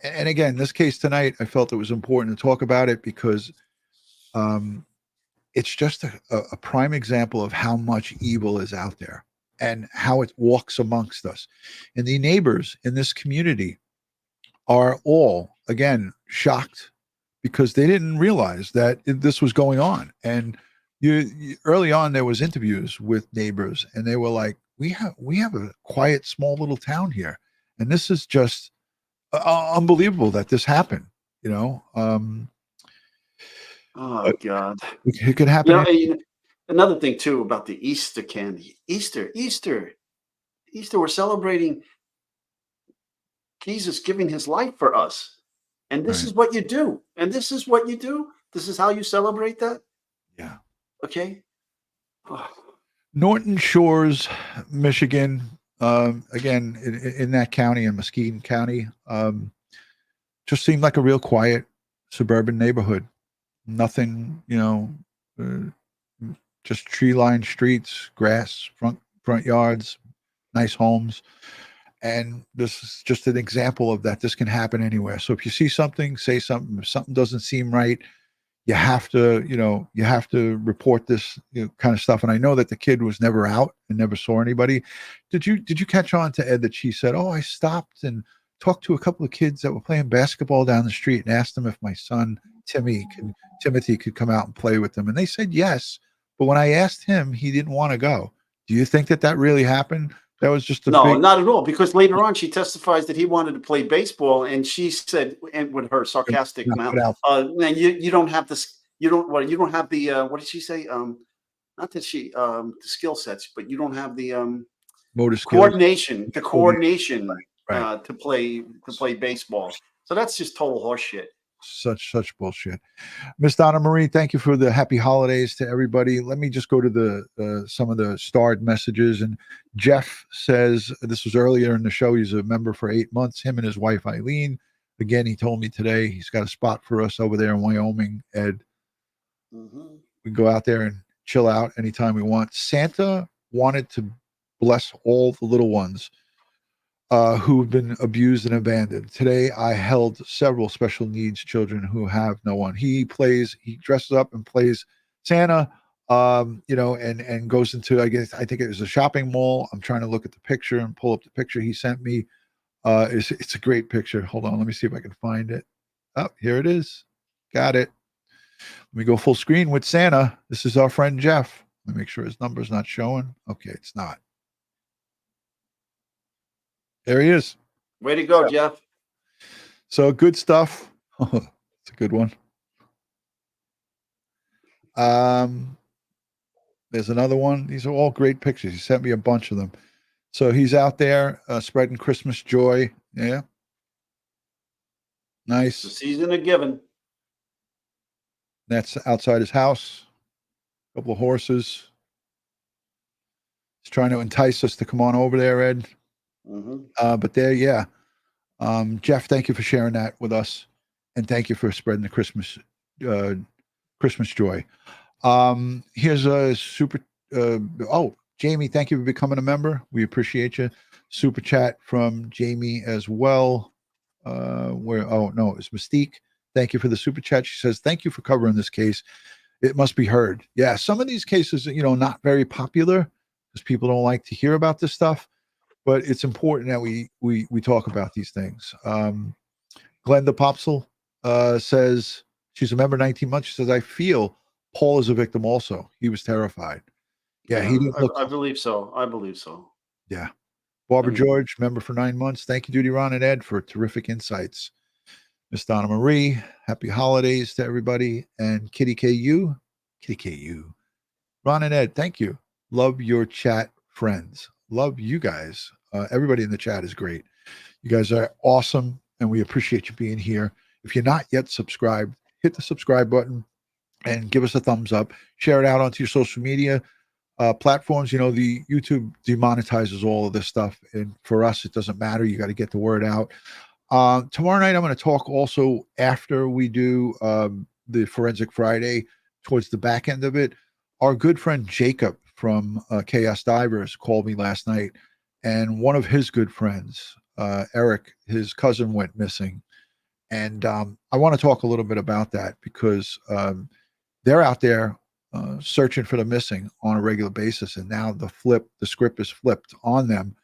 again, this case tonight, I felt it was important to talk about it because it's just a prime example of how much evil is out there and how it walks amongst us. And the neighbors in this community are all, again, shocked because they didn't realize that this was going on. And early on, there was interviews with neighbors, and they were like, we have a quiet, small little town here. And this is just unbelievable that this happened, Oh God! It could happen. Another thing too about the Easter candy. Easter. We're celebrating Jesus giving His life for us, and this is what you do. And this is what you do. This is how you celebrate that. Yeah. Okay. Norton Shores, Michigan. Again, in that county, in Muskegon County, just seemed like a real quiet suburban neighborhood. Nothing, just tree-lined streets, grass, front yards, nice homes. And this is just an example of that. This can happen anywhere. So if you see something, say something. If something doesn't seem right, you have to report this kind of stuff. And I know that the kid was never out and never saw anybody. Did you catch on to Ed that she said, "Oh, I stopped and talked to a couple of kids that were playing basketball down the street and asked them if my son Timothy could come out and play with them, and they said yes. But when I asked him, he didn't want to go." Do you think that really happened? That was just not at all. Because later on, she testifies that he wanted to play baseball, and she said, and with her sarcastic mouth, "Man, you don't have this. You don't have the what did she say? Not that she the skill sets, but you don't have the motor coordination. The coordination right. to play baseball. So that's just total horseshit." Such bullshit. Miss Donna Marie, thank you for the happy holidays to everybody. Let me just go to the some of the starred messages. And Jeff says, this was earlier in the show, he's a member for 8 months, him and his wife Eileen. Again, he told me today he's got a spot for us over there in Wyoming, Ed. We can go out there and chill out anytime we want. Santa wanted to bless all the little ones who've been abused and abandoned. Today, I held several special needs children who have no one. He dresses up and plays Santa, and goes into, I think it was a shopping mall. I'm trying to look at the picture and pull up the picture he sent me. It's a great picture. Hold on, let me see if I can find it. Oh, here it is. Got it. Let me go full screen with Santa. This is our friend Jeff. Let me make sure his number's not showing. Okay, it's not. There he is. Way to go, Jeff. So good stuff. It's a good one. There's another one. These are all great pictures. He sent me a bunch of them. So he's out there spreading Christmas joy. Yeah. Nice. The season of giving. That's outside his house. A couple of horses. He's trying to entice us to come on over there, Ed. But there, yeah. Jeff, thank you for sharing that with us, and thank you for spreading the Christmas joy. Here's a super. Jamie, thank you for becoming a member. We appreciate you. Super chat from Jamie as well. It's Mystique. Thank you for the super chat. She says, "Thank you for covering this case. It must be heard." Yeah, some of these cases, not very popular because people don't like to hear about this stuff. but it's important that we talk about these things. Glenda Popsel says she's a member 19 months. She says, I feel Paul is a victim also. He was terrified. Yeah, he didn't look. I believe so. I believe so. Yeah. Barbara George, member for 9 months. Thank you, DutyRon and Ed, for terrific insights. Miss Donna Marie, happy holidays to everybody. And Kitty KU, Ron and Ed, thank you. Love your chat, friends. Love you guys. Everybody in the chat is great. You guys are awesome, and we appreciate you being here. If you're not yet subscribed, hit the subscribe button and give us a thumbs up. Share it out onto your social media platforms. You know, the YouTube demonetizes all of this stuff, and for us, it doesn't matter. You got to get the word out. Tomorrow night, I'm going to talk also after we do the Forensic Friday, towards the back end of it. Our good friend Jacob from Chaos Divers called me last night, and one of his good friends, Eric, his cousin, went missing. And I want to talk a little bit about that because they're out there searching for the missing on a regular basis. And now the script is flipped on them.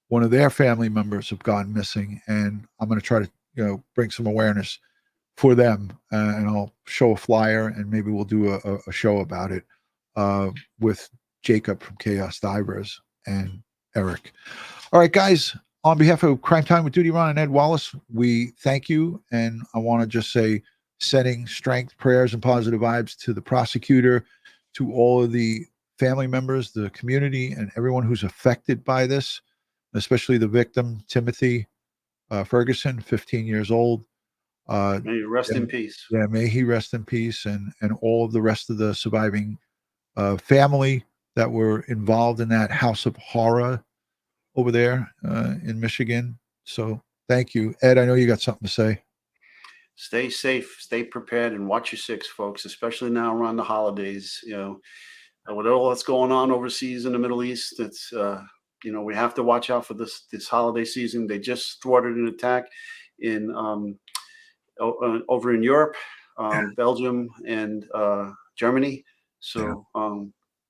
One of their family members have gone missing, and I'm going to try to, bring some awareness for them. And I'll show a flyer, and maybe we'll do a show about it with Jacob from Chaos Divers and Eric. All right, guys, on behalf of Crime Time with DutyRon and Ed Wallace, we thank you. And I want to just say, sending strength, prayers, and positive vibes to the prosecutor, to all of the family members, the community, and everyone who's affected by this, especially the victim, Timothy Ferguson, 15 years old. May you rest in peace. Yeah, may he rest in peace, and all of the rest of the surviving family that were involved in that house of horror over there in Michigan. So thank you. Ed, I know you got something to say. Stay safe, stay prepared, and watch your six, folks, especially now around the holidays. With all that's going on overseas in the Middle East, it's we have to watch out for this holiday season. They just thwarted an attack in over in Europe, Belgium, and Germany. So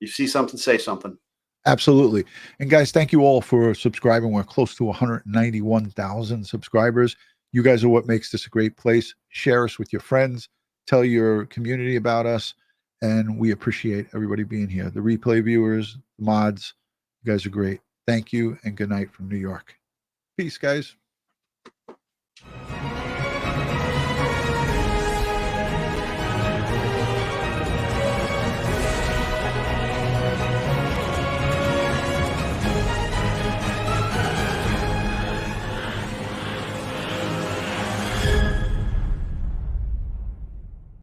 you see something, say something. Absolutely. And guys, thank you all for subscribing. We're close to 191,000 subscribers. You guys are what makes this a great place. Share us with your friends. Tell your community about us. And we appreciate everybody being here. The replay viewers, the mods, you guys are great. Thank you, and good night from New York. Peace, guys.